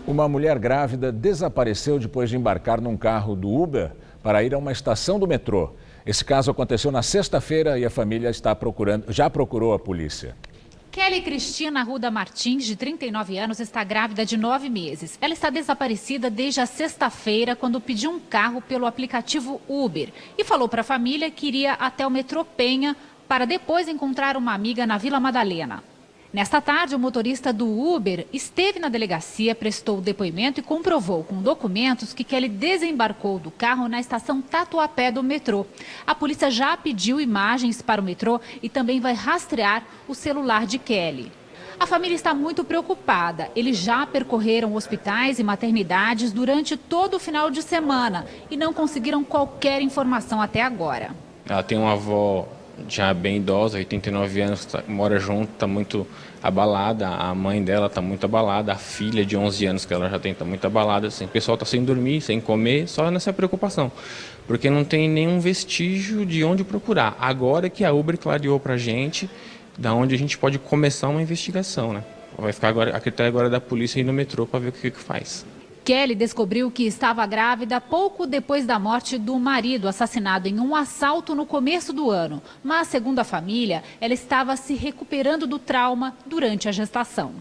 Uma mulher grávida desapareceu depois de embarcar num carro do Uber para ir a uma estação do metrô. Esse caso aconteceu na sexta-feira e a família já procurou a polícia. Kelly Cristina Arruda Martins, de 39 anos, está grávida de 9 meses. Ela está desaparecida desde a sexta-feira, quando pediu um carro pelo aplicativo Uber e falou para a família que iria até o metrô Penha para depois encontrar uma amiga na Vila Madalena. Nesta tarde, o motorista do Uber esteve na delegacia, prestou depoimento e comprovou com documentos que Kelly desembarcou do carro na estação Tatuapé do metrô. A polícia já pediu imagens para o metrô e também vai rastrear o celular de Kelly. A família está muito preocupada. Eles já percorreram hospitais e maternidades durante todo o final de semana e não conseguiram qualquer informação até agora. Ela tem uma avó já bem idosa, 89 anos, mora junto, está muito abalada, a mãe dela está muito abalada, a filha de 11 anos que ela já tem está muito abalada, assim, o pessoal está sem dormir, sem comer, só nessa preocupação, porque não tem nenhum vestígio de onde procurar. Agora que a Uber clareou para a gente, da onde a gente pode começar uma investigação, né? Vai ficar agora, a critério agora da polícia ir no metrô para ver o que faz. Kelly descobriu que estava grávida pouco depois da morte do marido, assassinado em um assalto no começo do ano. Mas, segundo a família, ela estava se recuperando do trauma durante a gestação.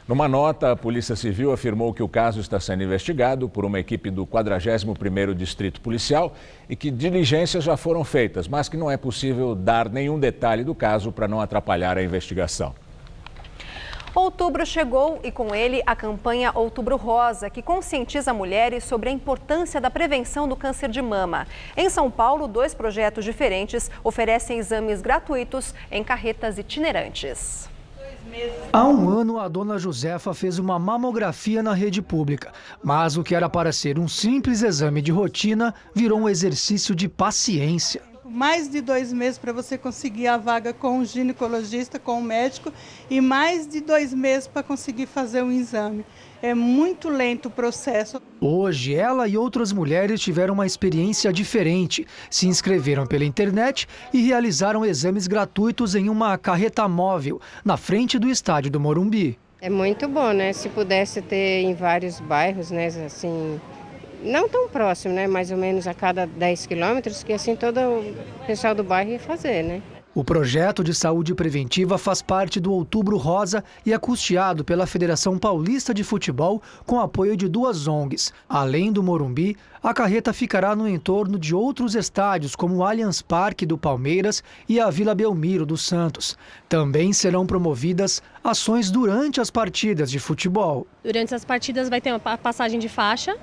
Numa nota, a Polícia Civil afirmou que o caso está sendo investigado por uma equipe do 41º Distrito Policial e que diligências já foram feitas, mas que não é possível dar nenhum detalhe do caso para não atrapalhar a investigação. Outubro chegou e com ele a campanha Outubro Rosa, que conscientiza mulheres sobre a importância da prevenção do câncer de mama. Em São Paulo, 2 projetos diferentes oferecem exames gratuitos em carretas itinerantes. Há um ano, a dona Josefa fez uma mamografia na rede pública, mas o que era para ser um simples exame de rotina virou um exercício de paciência. Mais de 2 meses para você conseguir a vaga com o ginecologista, com o médico, e mais de 2 meses para conseguir fazer um exame. É muito lento o processo. Hoje, ela e outras mulheres tiveram uma experiência diferente. Se inscreveram pela internet e realizaram exames gratuitos em uma carreta móvel, na frente do estádio do Morumbi. É muito bom, né? Se pudesse ter em vários bairros, né? Assim, não tão próximo, né? Mais ou menos a cada 10 quilômetros, que assim todo o pessoal do bairro ia fazer, né? O projeto de saúde preventiva faz parte do Outubro Rosa e é custeado pela Federação Paulista de Futebol com apoio de 2 ONGs. Além do Morumbi, a carreta ficará no entorno de outros estádios como o Allianz Parque do Palmeiras e a Vila Belmiro do Santos. Também serão promovidas ações durante as partidas de futebol. Durante as partidas vai ter uma passagem de faixa.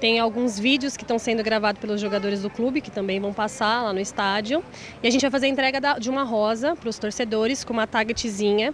Tem alguns vídeos que estão sendo gravados pelos jogadores do clube, que também vão passar lá no estádio. E a gente vai fazer a entrega de uma rosa para os torcedores, com uma tagetzinha.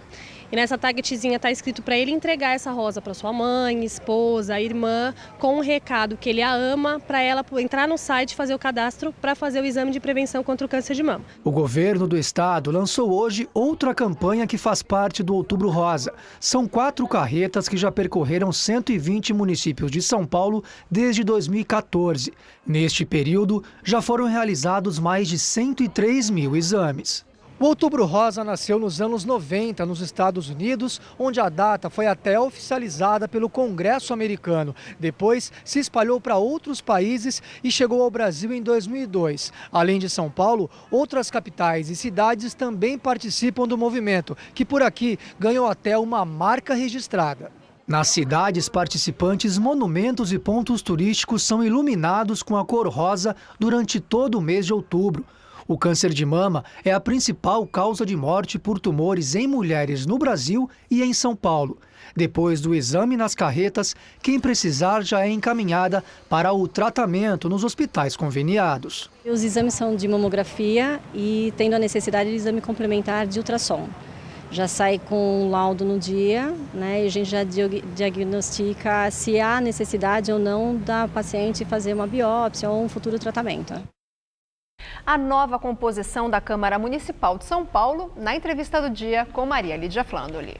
E nessa tagetzinha está escrito para ele entregar essa rosa para sua mãe, esposa, irmã, com um recado que ele a ama, para ela entrar no site e fazer o cadastro para fazer o exame de prevenção contra o câncer de mama. O governo do estado lançou hoje outra campanha que faz parte do Outubro Rosa. São 4 carretas que já percorreram 120 municípios de São Paulo desde 2014. Neste período, já foram realizados mais de 103 mil exames. O Outubro Rosa nasceu nos anos 90 nos Estados Unidos, onde a data foi até oficializada pelo Congresso americano. Depois se espalhou para outros países e chegou ao Brasil em 2002. Além de São Paulo, outras capitais e cidades também participam do movimento, que por aqui ganhou até uma marca registrada. Nas cidades participantes, monumentos e pontos turísticos são iluminados com a cor rosa durante todo o mês de outubro. O câncer de mama é a principal causa de morte por tumores em mulheres no Brasil e em São Paulo. Depois do exame nas carretas, quem precisar já é encaminhada para o tratamento nos hospitais conveniados. Os exames são de mamografia e tendo a necessidade de exame complementar de ultrassom. Já sai com um laudo no dia, né, e a gente já diagnostica se há necessidade ou não da paciente fazer uma biópsia ou um futuro tratamento. A nova composição da Câmara Municipal de São Paulo, na entrevista do dia com Maria Lídia Flandoli.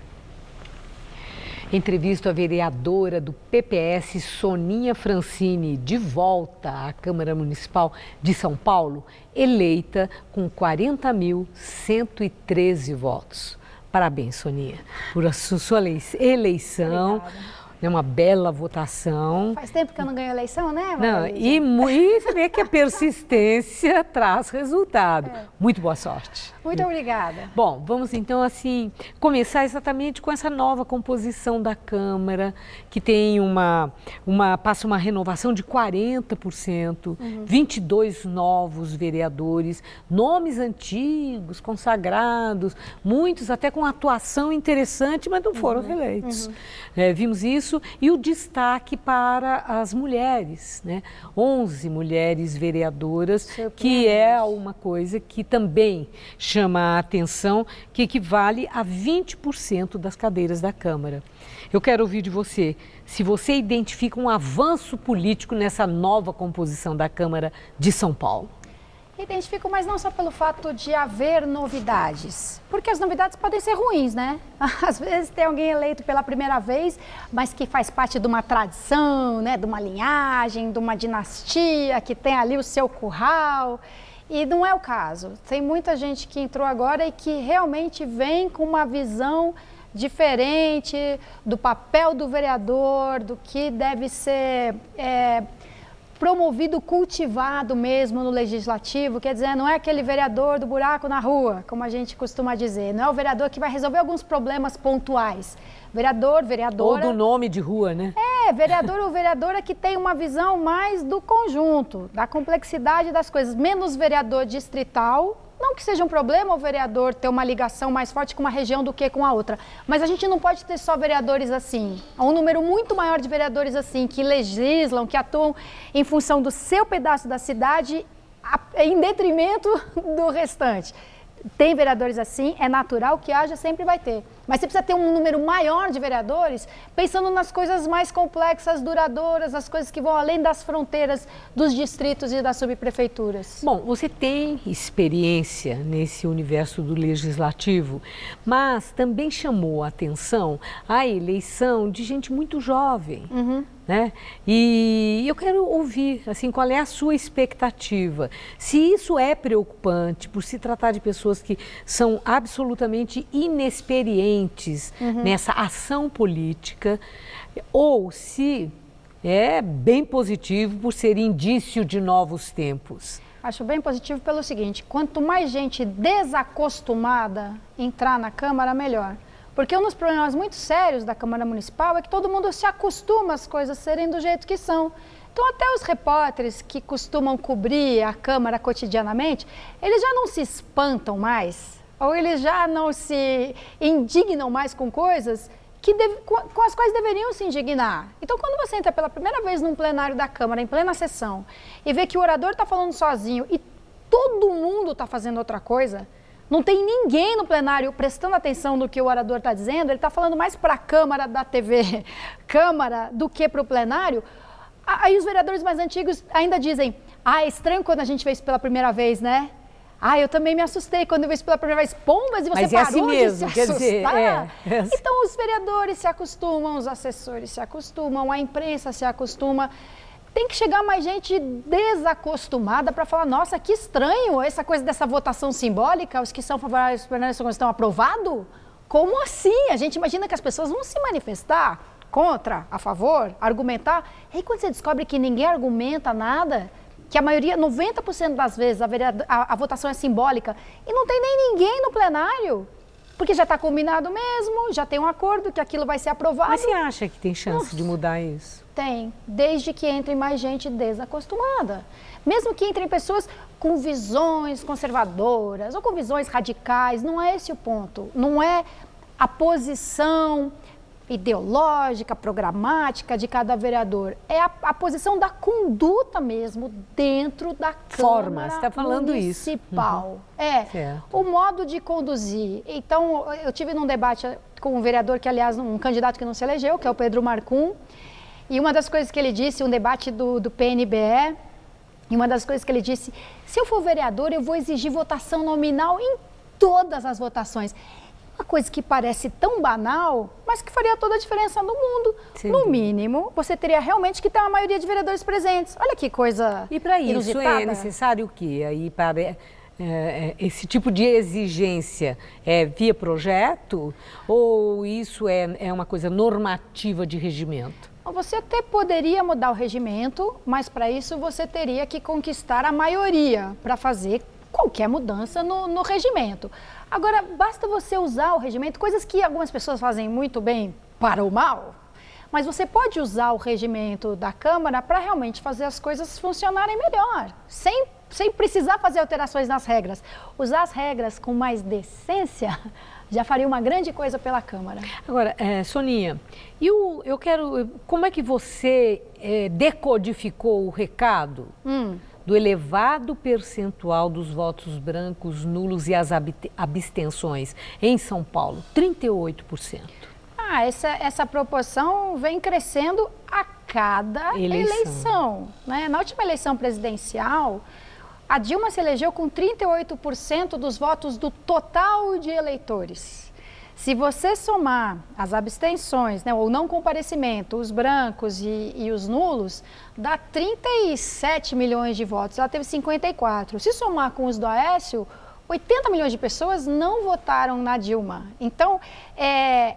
Entrevisto a vereadora do PPS, Soninha Francini, de volta à Câmara Municipal de São Paulo, eleita com 40.113 votos. Parabéns, Soninha, por a sua eleição. Obrigada. É uma bela votação. Faz tempo que eu não ganho eleição, né, Não, e você vê que a persistência traz resultado. Muito boa sorte. Muito obrigada. Bom, vamos então assim começar exatamente com essa nova composição da Câmara, que tem passa uma renovação de 40%, 22 novos vereadores, nomes antigos, consagrados, muitos até com atuação interessante, mas não foram reeleitos. Vimos isso e o destaque para as mulheres, né? 11 mulheres vereadoras, que é uma coisa que também chama a atenção, que equivale a 20% das cadeiras da Câmara. Eu quero ouvir de você, se você identifica um avanço político nessa nova composição da Câmara de São Paulo. Identifico, mas não só pelo fato de haver novidades, porque as novidades podem ser ruins, né? Às vezes tem alguém eleito pela primeira vez, mas que faz parte de uma tradição, né? De uma linhagem, de uma dinastia, que tem ali o seu curral. E não é o caso. Tem muita gente que entrou agora e que realmente vem com uma visão diferente do papel do vereador, do que deve ser promovido, cultivado mesmo no legislativo. Quer dizer, não é aquele vereador do buraco na rua, como a gente costuma dizer. Não é o vereador que vai resolver alguns problemas pontuais. Vereador, vereadora... Ou do nome de rua, né? Vereador ou vereadora que tem uma visão mais do conjunto, da complexidade das coisas. Menos vereador distrital. Não que seja um problema o vereador ter uma ligação mais forte com uma região do que com a outra, mas a gente não pode ter só vereadores assim. Há um número muito maior de vereadores assim, que legislam, que atuam em função do seu pedaço da cidade, em detrimento do restante. Tem vereadores assim, é natural que haja, sempre vai ter. Mas você precisa ter um número maior de vereadores pensando nas coisas mais complexas, duradouras, as coisas que vão além das fronteiras dos distritos e das subprefeituras. Bom, você tem experiência nesse universo do legislativo, mas também chamou a atenção a eleição de gente muito jovem. Né? E eu quero ouvir, assim, qual é a sua expectativa? Se isso é preocupante, por se tratar de pessoas que são absolutamente inexperientes nessa ação política, ou se é bem positivo por ser indício de novos tempos. Acho bem positivo pelo seguinte, quanto mais gente desacostumada entrar na Câmara, melhor. Porque um dos problemas muito sérios da Câmara Municipal é que todo mundo se acostuma às coisas serem do jeito que são. Então, até os repórteres que costumam cobrir a Câmara cotidianamente, eles já não se espantam mais, ou eles já não se indignam mais com coisas com as quais deveriam se indignar. Então, quando você entra pela primeira vez num plenário da Câmara, em plena sessão, e vê que o orador está falando sozinho e todo mundo está fazendo outra coisa, não tem ninguém no plenário prestando atenção no que o orador está dizendo, ele está falando mais para a Câmara da TV, Câmara, do que para o plenário. Aí os vereadores mais antigos ainda dizem, é estranho quando a gente vê isso pela primeira vez, né? Eu também me assustei quando eu vi isso pela primeira vez. Pombas, e você parou assim mesmo, de se assustar? Dizer, Então os vereadores se acostumam, os assessores se acostumam, a imprensa se acostuma. Tem que chegar mais gente desacostumada para falar, nossa, que estranho essa coisa dessa votação simbólica, os que são favoráveis estão aprovados? Como assim? A gente imagina que as pessoas vão se manifestar contra, a favor, argumentar. E aí quando você descobre que ninguém argumenta nada, que a maioria, 90% das vezes, a votação é simbólica e não tem nem ninguém no plenário, porque já está combinado mesmo, já tem um acordo que aquilo vai ser aprovado. Mas você acha que tem chance de mudar isso? Tem, desde que entre mais gente desacostumada. Mesmo que entrem pessoas com visões conservadoras ou com visões radicais, não é esse o ponto. Não é a posição ideológica, programática de cada vereador. É a posição da conduta mesmo dentro da Câmara você está falando Municipal. O modo de conduzir. Então, eu tive num debate com um vereador que, aliás, um candidato que não se elegeu, que é o Pedro Marcum, e uma das coisas que ele disse, um debate do PNBE, e uma das coisas que ele disse, se eu for vereador, eu vou exigir votação nominal em todas as votações. Uma coisa que parece tão banal, mas que faria toda a diferença no mundo. Sim. No mínimo, você teria realmente que ter uma maioria de vereadores presentes. Olha que coisa E para isso inusitada. é necessário o quê? Aí para esse tipo de exigência é via projeto ou isso é uma coisa normativa de regimento? Você até poderia mudar o regimento, mas para isso você teria que conquistar a maioria para fazer qualquer mudança no regimento. Agora, basta você usar o regimento, coisas que algumas pessoas fazem muito bem para o mal, mas você pode usar o regimento da Câmara para realmente fazer as coisas funcionarem melhor, sem precisar fazer alterações nas regras. Usar as regras com mais decência já faria uma grande coisa pela Câmara. Agora, Soninha, como é que você decodificou o recado do elevado percentual dos votos brancos, nulos e as abstenções em São Paulo? 38%. Essa proporção vem crescendo a cada eleição, né? Na última eleição presidencial, a Dilma se elegeu com 38% dos votos do total de eleitores. Se você somar as abstenções, né, ou não comparecimento, os brancos e os nulos, dá 37 milhões de votos. Ela teve 54. Se somar com os do Aécio, 80 milhões de pessoas não votaram na Dilma. Então,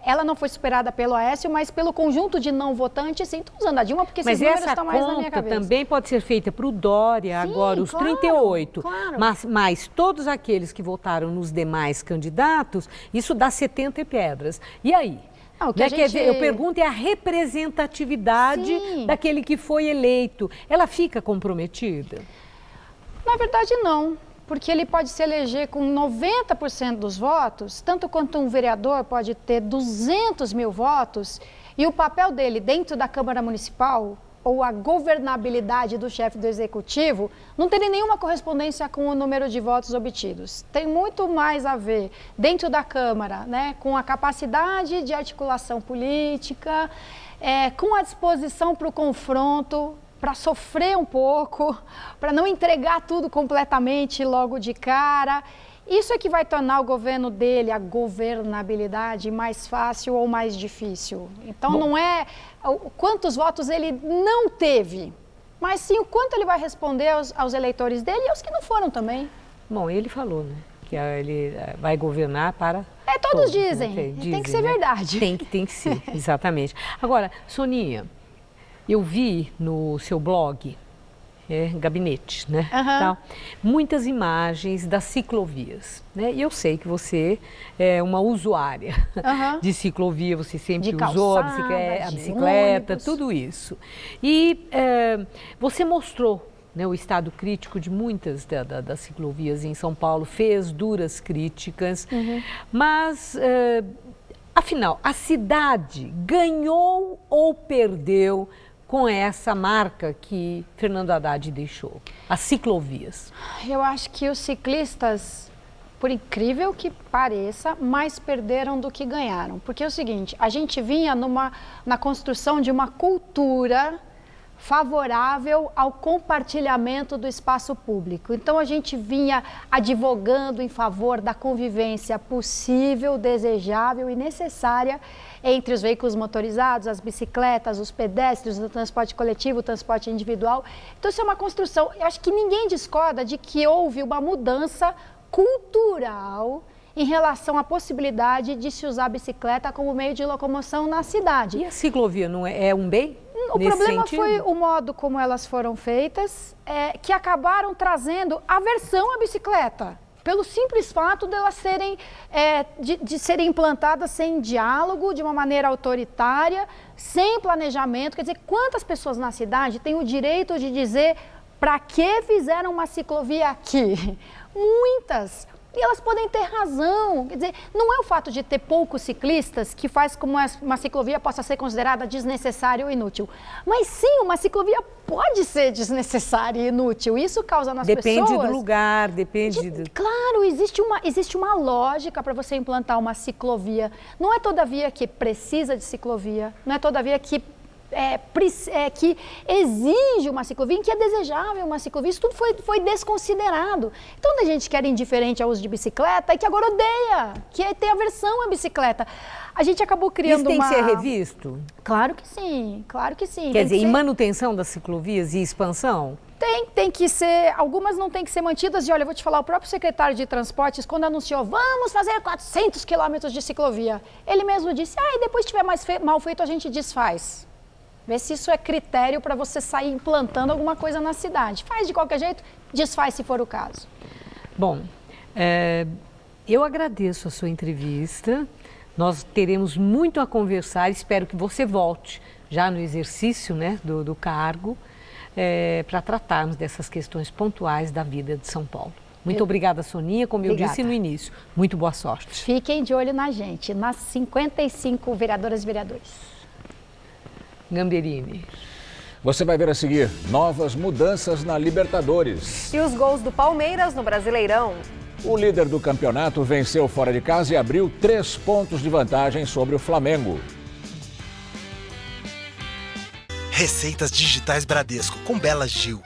ela não foi superada pelo Aécio, mas pelo conjunto de não votantes, sim. Estou usando a Dilma porque esses números estão mais na minha cabeça. Mas essa conta também pode ser feita para o Dória, sim, agora, os 38. Claro. Mas todos aqueles que votaram nos demais candidatos, isso dá 70 e pedras. E aí? Quer dizer, eu pergunto a representatividade daquele que foi eleito. Ela fica comprometida? Na verdade, não. Porque ele pode se eleger com 90% dos votos, tanto quanto um vereador pode ter 200 mil votos, e o papel dele dentro da Câmara Municipal, ou a governabilidade do chefe do Executivo, não teria nenhuma correspondência com o número de votos obtidos. Tem muito mais a ver dentro da Câmara, né, com a capacidade de articulação política, com a disposição para o confronto, para sofrer um pouco, para não entregar tudo completamente logo de cara. Isso é que vai tornar o governo dele, a governabilidade, mais fácil ou mais difícil. Então, não é quantos votos ele não teve, mas sim o quanto ele vai responder aos eleitores dele e aos que não foram também. Bom, ele falou, né, que ele vai governar para... todos dizem, né? Tem que ser verdade. Tem que ser, exatamente. Agora, Soninha, eu vi no seu blog, gabinete, né? Tal, muitas imagens das ciclovias, né? E eu sei que você é uma usuária de ciclovia, você sempre usou a bicicleta, tudo isso. E você mostrou, né, o estado crítico de muitas das ciclovias em São Paulo, fez duras críticas, mas... afinal, a cidade ganhou ou perdeu com essa marca que Fernando Haddad deixou, as ciclovias? Eu acho que os ciclistas, por incrível que pareça, mais perderam do que ganharam. Porque é o seguinte, a gente vinha na construção de uma cultura favorável ao compartilhamento do espaço público. Então, a gente vinha advogando em favor da convivência possível, desejável e necessária entre os veículos motorizados, as bicicletas, os pedestres, o transporte coletivo, o transporte individual. Então, isso é uma construção. Eu acho que ninguém discorda de que houve uma mudança cultural em relação à possibilidade de se usar a bicicleta como meio de locomoção na cidade. E a ciclovia não é um bem? O problema foi o modo como elas foram feitas, que acabaram trazendo aversão à bicicleta. Pelo simples fato de elas serem implantadas sem diálogo, de uma maneira autoritária, sem planejamento. Quer dizer, quantas pessoas na cidade têm o direito de dizer para que fizeram uma ciclovia aqui? Muitas! E elas podem ter razão. Quer dizer, não é o fato de ter poucos ciclistas que faz com que uma ciclovia possa ser considerada desnecessária ou inútil. Mas sim, uma ciclovia pode ser desnecessária e inútil. Isso causa nas pessoas... Depende do lugar, Claro, existe uma lógica para você implantar uma ciclovia. Não é toda via que precisa de ciclovia, não é toda via que que exige uma ciclovia, em que é desejável uma ciclovia. Isso tudo foi desconsiderado. Então, a gente que era indiferente ao uso de bicicleta e que agora odeia, que tem aversão à bicicleta. A gente acabou criando Isso tem que ser revisto? Claro que sim, claro que sim. Quer dizer, em manutenção das ciclovias e expansão? Tem que ser, algumas não tem que ser mantidas. E olha, eu vou te falar, o próprio secretário de Transportes, quando anunciou, vamos fazer 400 quilômetros de ciclovia, ele mesmo disse, e depois que tiver mal feito, a gente desfaz. Vê se isso é critério para você sair implantando alguma coisa na cidade. Faz de qualquer jeito, desfaz se for o caso. Bom, eu agradeço a sua entrevista. Nós teremos muito a conversar. Espero que você volte já no exercício, né, do cargo, para tratarmos dessas questões pontuais da vida de São Paulo. Muito obrigada, Soninha. Como eu disse no início, muito boa sorte. Fiquem de olho na gente, nas 55 vereadoras e vereadores. Gamberini. Você vai ver a seguir novas mudanças na Libertadores. E os gols do Palmeiras no Brasileirão. O líder do campeonato venceu fora de casa e abriu 3 pontos de vantagem sobre o Flamengo. Receitas digitais Bradesco com Bela Gil.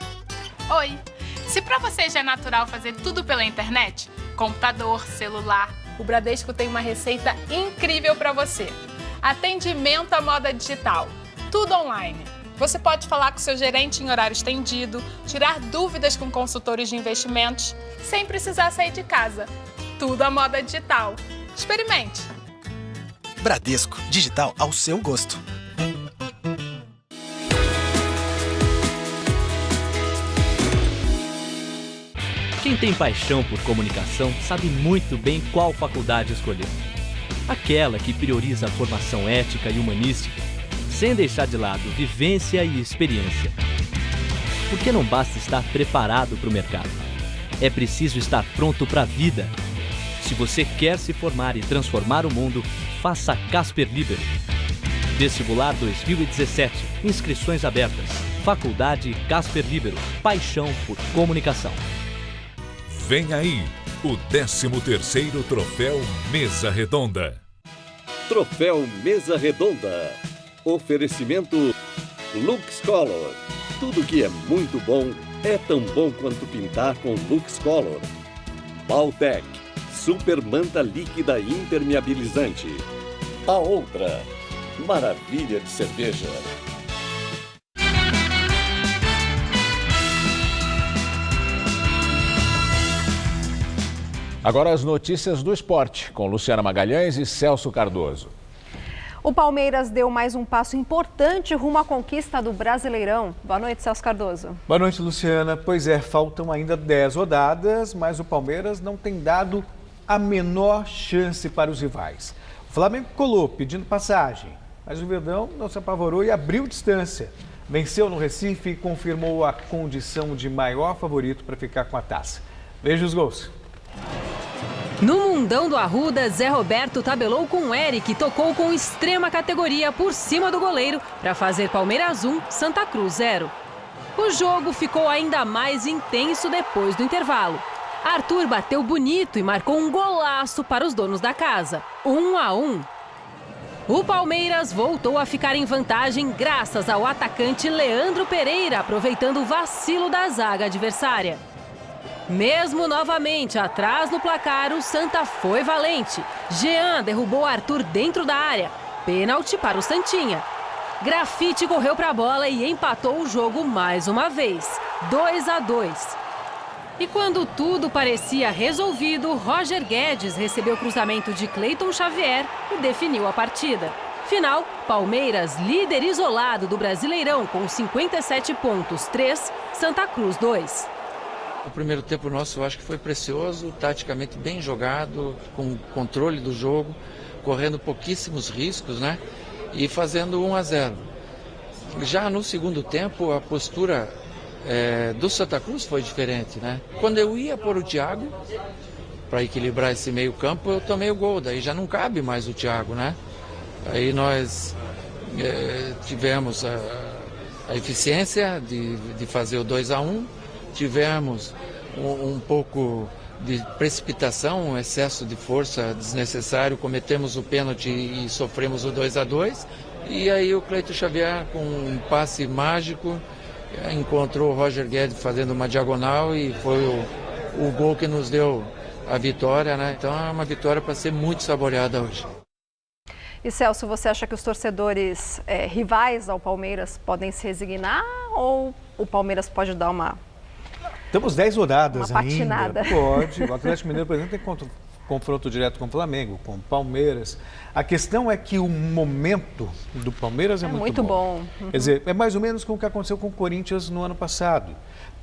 Oi! Se para você já é natural fazer tudo pela internet, computador, celular, o Bradesco tem uma receita incrível para você. Atendimento à moda digital. Tudo online. Você pode falar com seu gerente em horário estendido, tirar dúvidas com consultores de investimentos, sem precisar sair de casa. Tudo à moda digital. Experimente! Bradesco, digital ao seu gosto. Quem tem paixão por comunicação sabe muito bem qual faculdade escolher. Aquela que prioriza a formação ética e humanística, sem deixar de lado vivência e experiência. Porque não basta estar preparado para o mercado. É preciso estar pronto para a vida. Se você quer se formar e transformar o mundo, faça Casper Libero. Vestibular 2017. Inscrições abertas. Faculdade Casper Libero. Paixão por comunicação. Vem aí o 13º Troféu Mesa Redonda. Troféu Mesa Redonda. Oferecimento Lux Color. Tudo que é muito bom é tão bom quanto pintar com Lux Color. Baltec. Super manta líquida impermeabilizante. A outra. Maravilha de cerveja. Agora as notícias do esporte, com Luciana Magalhães e Celso Cardoso. O Palmeiras deu mais um passo importante rumo à conquista do Brasileirão. Boa noite, Celso Cardoso. Boa noite, Luciana. Pois é, faltam ainda 10 rodadas, mas o Palmeiras não tem dado a menor chance para os rivais. O Flamengo colou, pedindo passagem, mas o Verdão não se apavorou e abriu distância. Venceu no Recife e confirmou a condição de maior favorito para ficar com a taça. Veja os gols. No Mundão do Arruda, Zé Roberto tabelou com o Eric e tocou com extrema categoria por cima do goleiro para fazer Palmeiras 1, Santa Cruz 0. O jogo ficou ainda mais intenso depois do intervalo. Arthur bateu bonito e marcou um golaço para os donos da casa, 1-1. O Palmeiras voltou a ficar em vantagem graças ao atacante Leandro Pereira, aproveitando o vacilo da zaga adversária. Mesmo novamente atrás no placar, o Santa foi valente. Jean derrubou Arthur dentro da área. Pênalti para o Santinha. Grafite correu para a bola e empatou o jogo mais uma vez, 2-2. E quando tudo parecia resolvido, Roger Guedes recebeu o cruzamento de Cleiton Xavier e definiu a partida. Final, Palmeiras líder isolado do Brasileirão com 57 pontos, 3, Santa Cruz 2. O primeiro tempo nosso eu acho que foi precioso, taticamente bem jogado, com controle do jogo, correndo pouquíssimos riscos, né? E fazendo 1-0. Já no segundo tempo, a postura do Santa Cruz foi diferente, né? Quando eu ia pôr o Thiago, para equilibrar esse meio campo, eu tomei o gol, daí já não cabe mais o Thiago, né? Aí nós tivemos a eficiência de fazer o 2-1, tivemos um pouco de precipitação, um excesso de força desnecessário, cometemos o pênalti e sofremos o 2-2, E aí o Cleiton Xavier, com um passe mágico, encontrou o Roger Guedes fazendo uma diagonal e foi o gol que nos deu a vitória, né? Então é uma vitória para ser muito saboreada hoje. E Celso, você acha que os torcedores rivais ao Palmeiras podem se resignar ou o Palmeiras pode dar uma... Temos 10 rodadas uma ainda. patinada. Pode. O Atlético Mineiro, por exemplo, tem confronto direto com o Flamengo, com o Palmeiras. A questão é que o momento do Palmeiras é muito bom. Uhum. Quer dizer, é mais ou menos como o que aconteceu com o Corinthians no ano passado.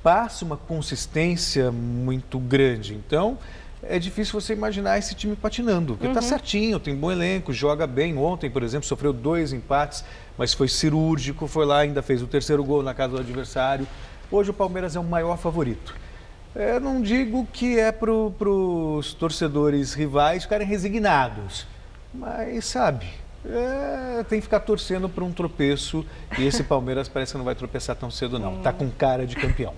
Passa uma consistência muito grande. Então, é difícil você imaginar esse time patinando, porque está certinho, tem bom elenco, joga bem. Ontem, por exemplo, sofreu 2 empates, mas foi cirúrgico, foi lá, ainda fez o 3º gol na casa do adversário. Hoje o Palmeiras é o maior favorito. Eu não digo que é para os torcedores rivais ficarem resignados, mas sabe, tem que ficar torcendo para um tropeço e esse Palmeiras parece que não vai tropeçar tão cedo não, está com cara de campeão.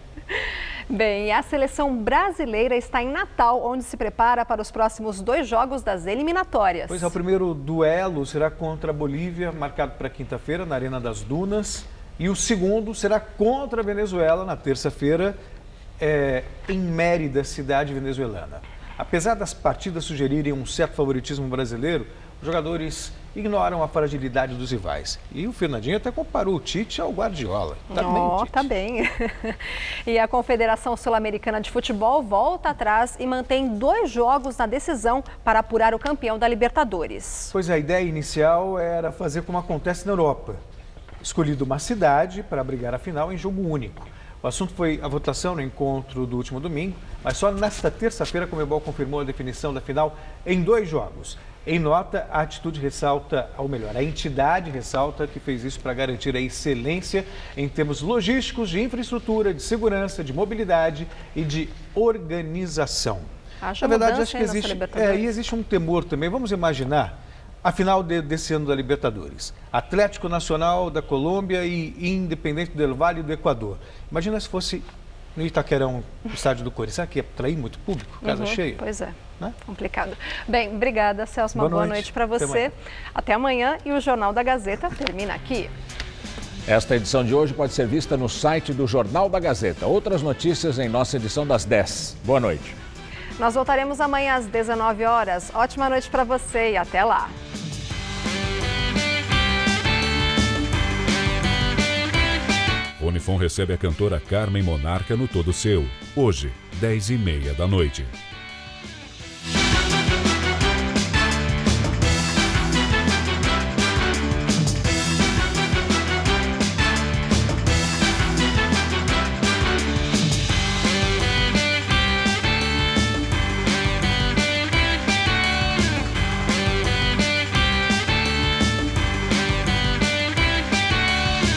Bem, a seleção brasileira está em Natal, onde se prepara para os próximos 2 jogos das eliminatórias. Pois é, o primeiro duelo será contra a Bolívia, marcado para quinta-feira, na Arena das Dunas. E o segundo será contra a Venezuela, na terça-feira, em Mérida, cidade venezuelana. Apesar das partidas sugerirem um certo favoritismo brasileiro, os jogadores ignoram a fragilidade dos rivais. E o Fernandinho até comparou o Tite ao Guardiola. Tá bem. E a Confederação Sul-Americana de Futebol volta atrás e mantém 2 jogos na decisão para apurar o campeão da Libertadores. Pois a ideia inicial era fazer como acontece na Europa. Escolhido uma cidade para abrigar a final em jogo único. O assunto foi a votação no encontro do último domingo, mas só nesta terça-feira a Conmebol confirmou a definição da final em 2 jogos. Em nota, a atitude ressalta, ou melhor, a entidade ressalta que fez isso para garantir a excelência em termos logísticos, de infraestrutura, de segurança, de mobilidade e de organização. Na verdade, acho que existe um temor também. Vamos imaginar a final desse ano da Libertadores. Atlético Nacional da Colômbia e Independente del Valle do Equador. Imagina se fosse no Itaquerão, no estádio do Corinthians. Será que ia atrair muito público? Casa cheia? Pois é, né? Complicado. Bem, obrigada, Celso. Uma boa noite para você. Até amanhã e o Jornal da Gazeta termina aqui. Esta edição de hoje pode ser vista no site do Jornal da Gazeta. Outras notícias em nossa edição das 10. Boa noite. Nós voltaremos amanhã às 19 horas. Ótima noite para você e até lá. Unifom recebe a cantora Carmen Monarca no Todo Seu, hoje, 10h30 da noite.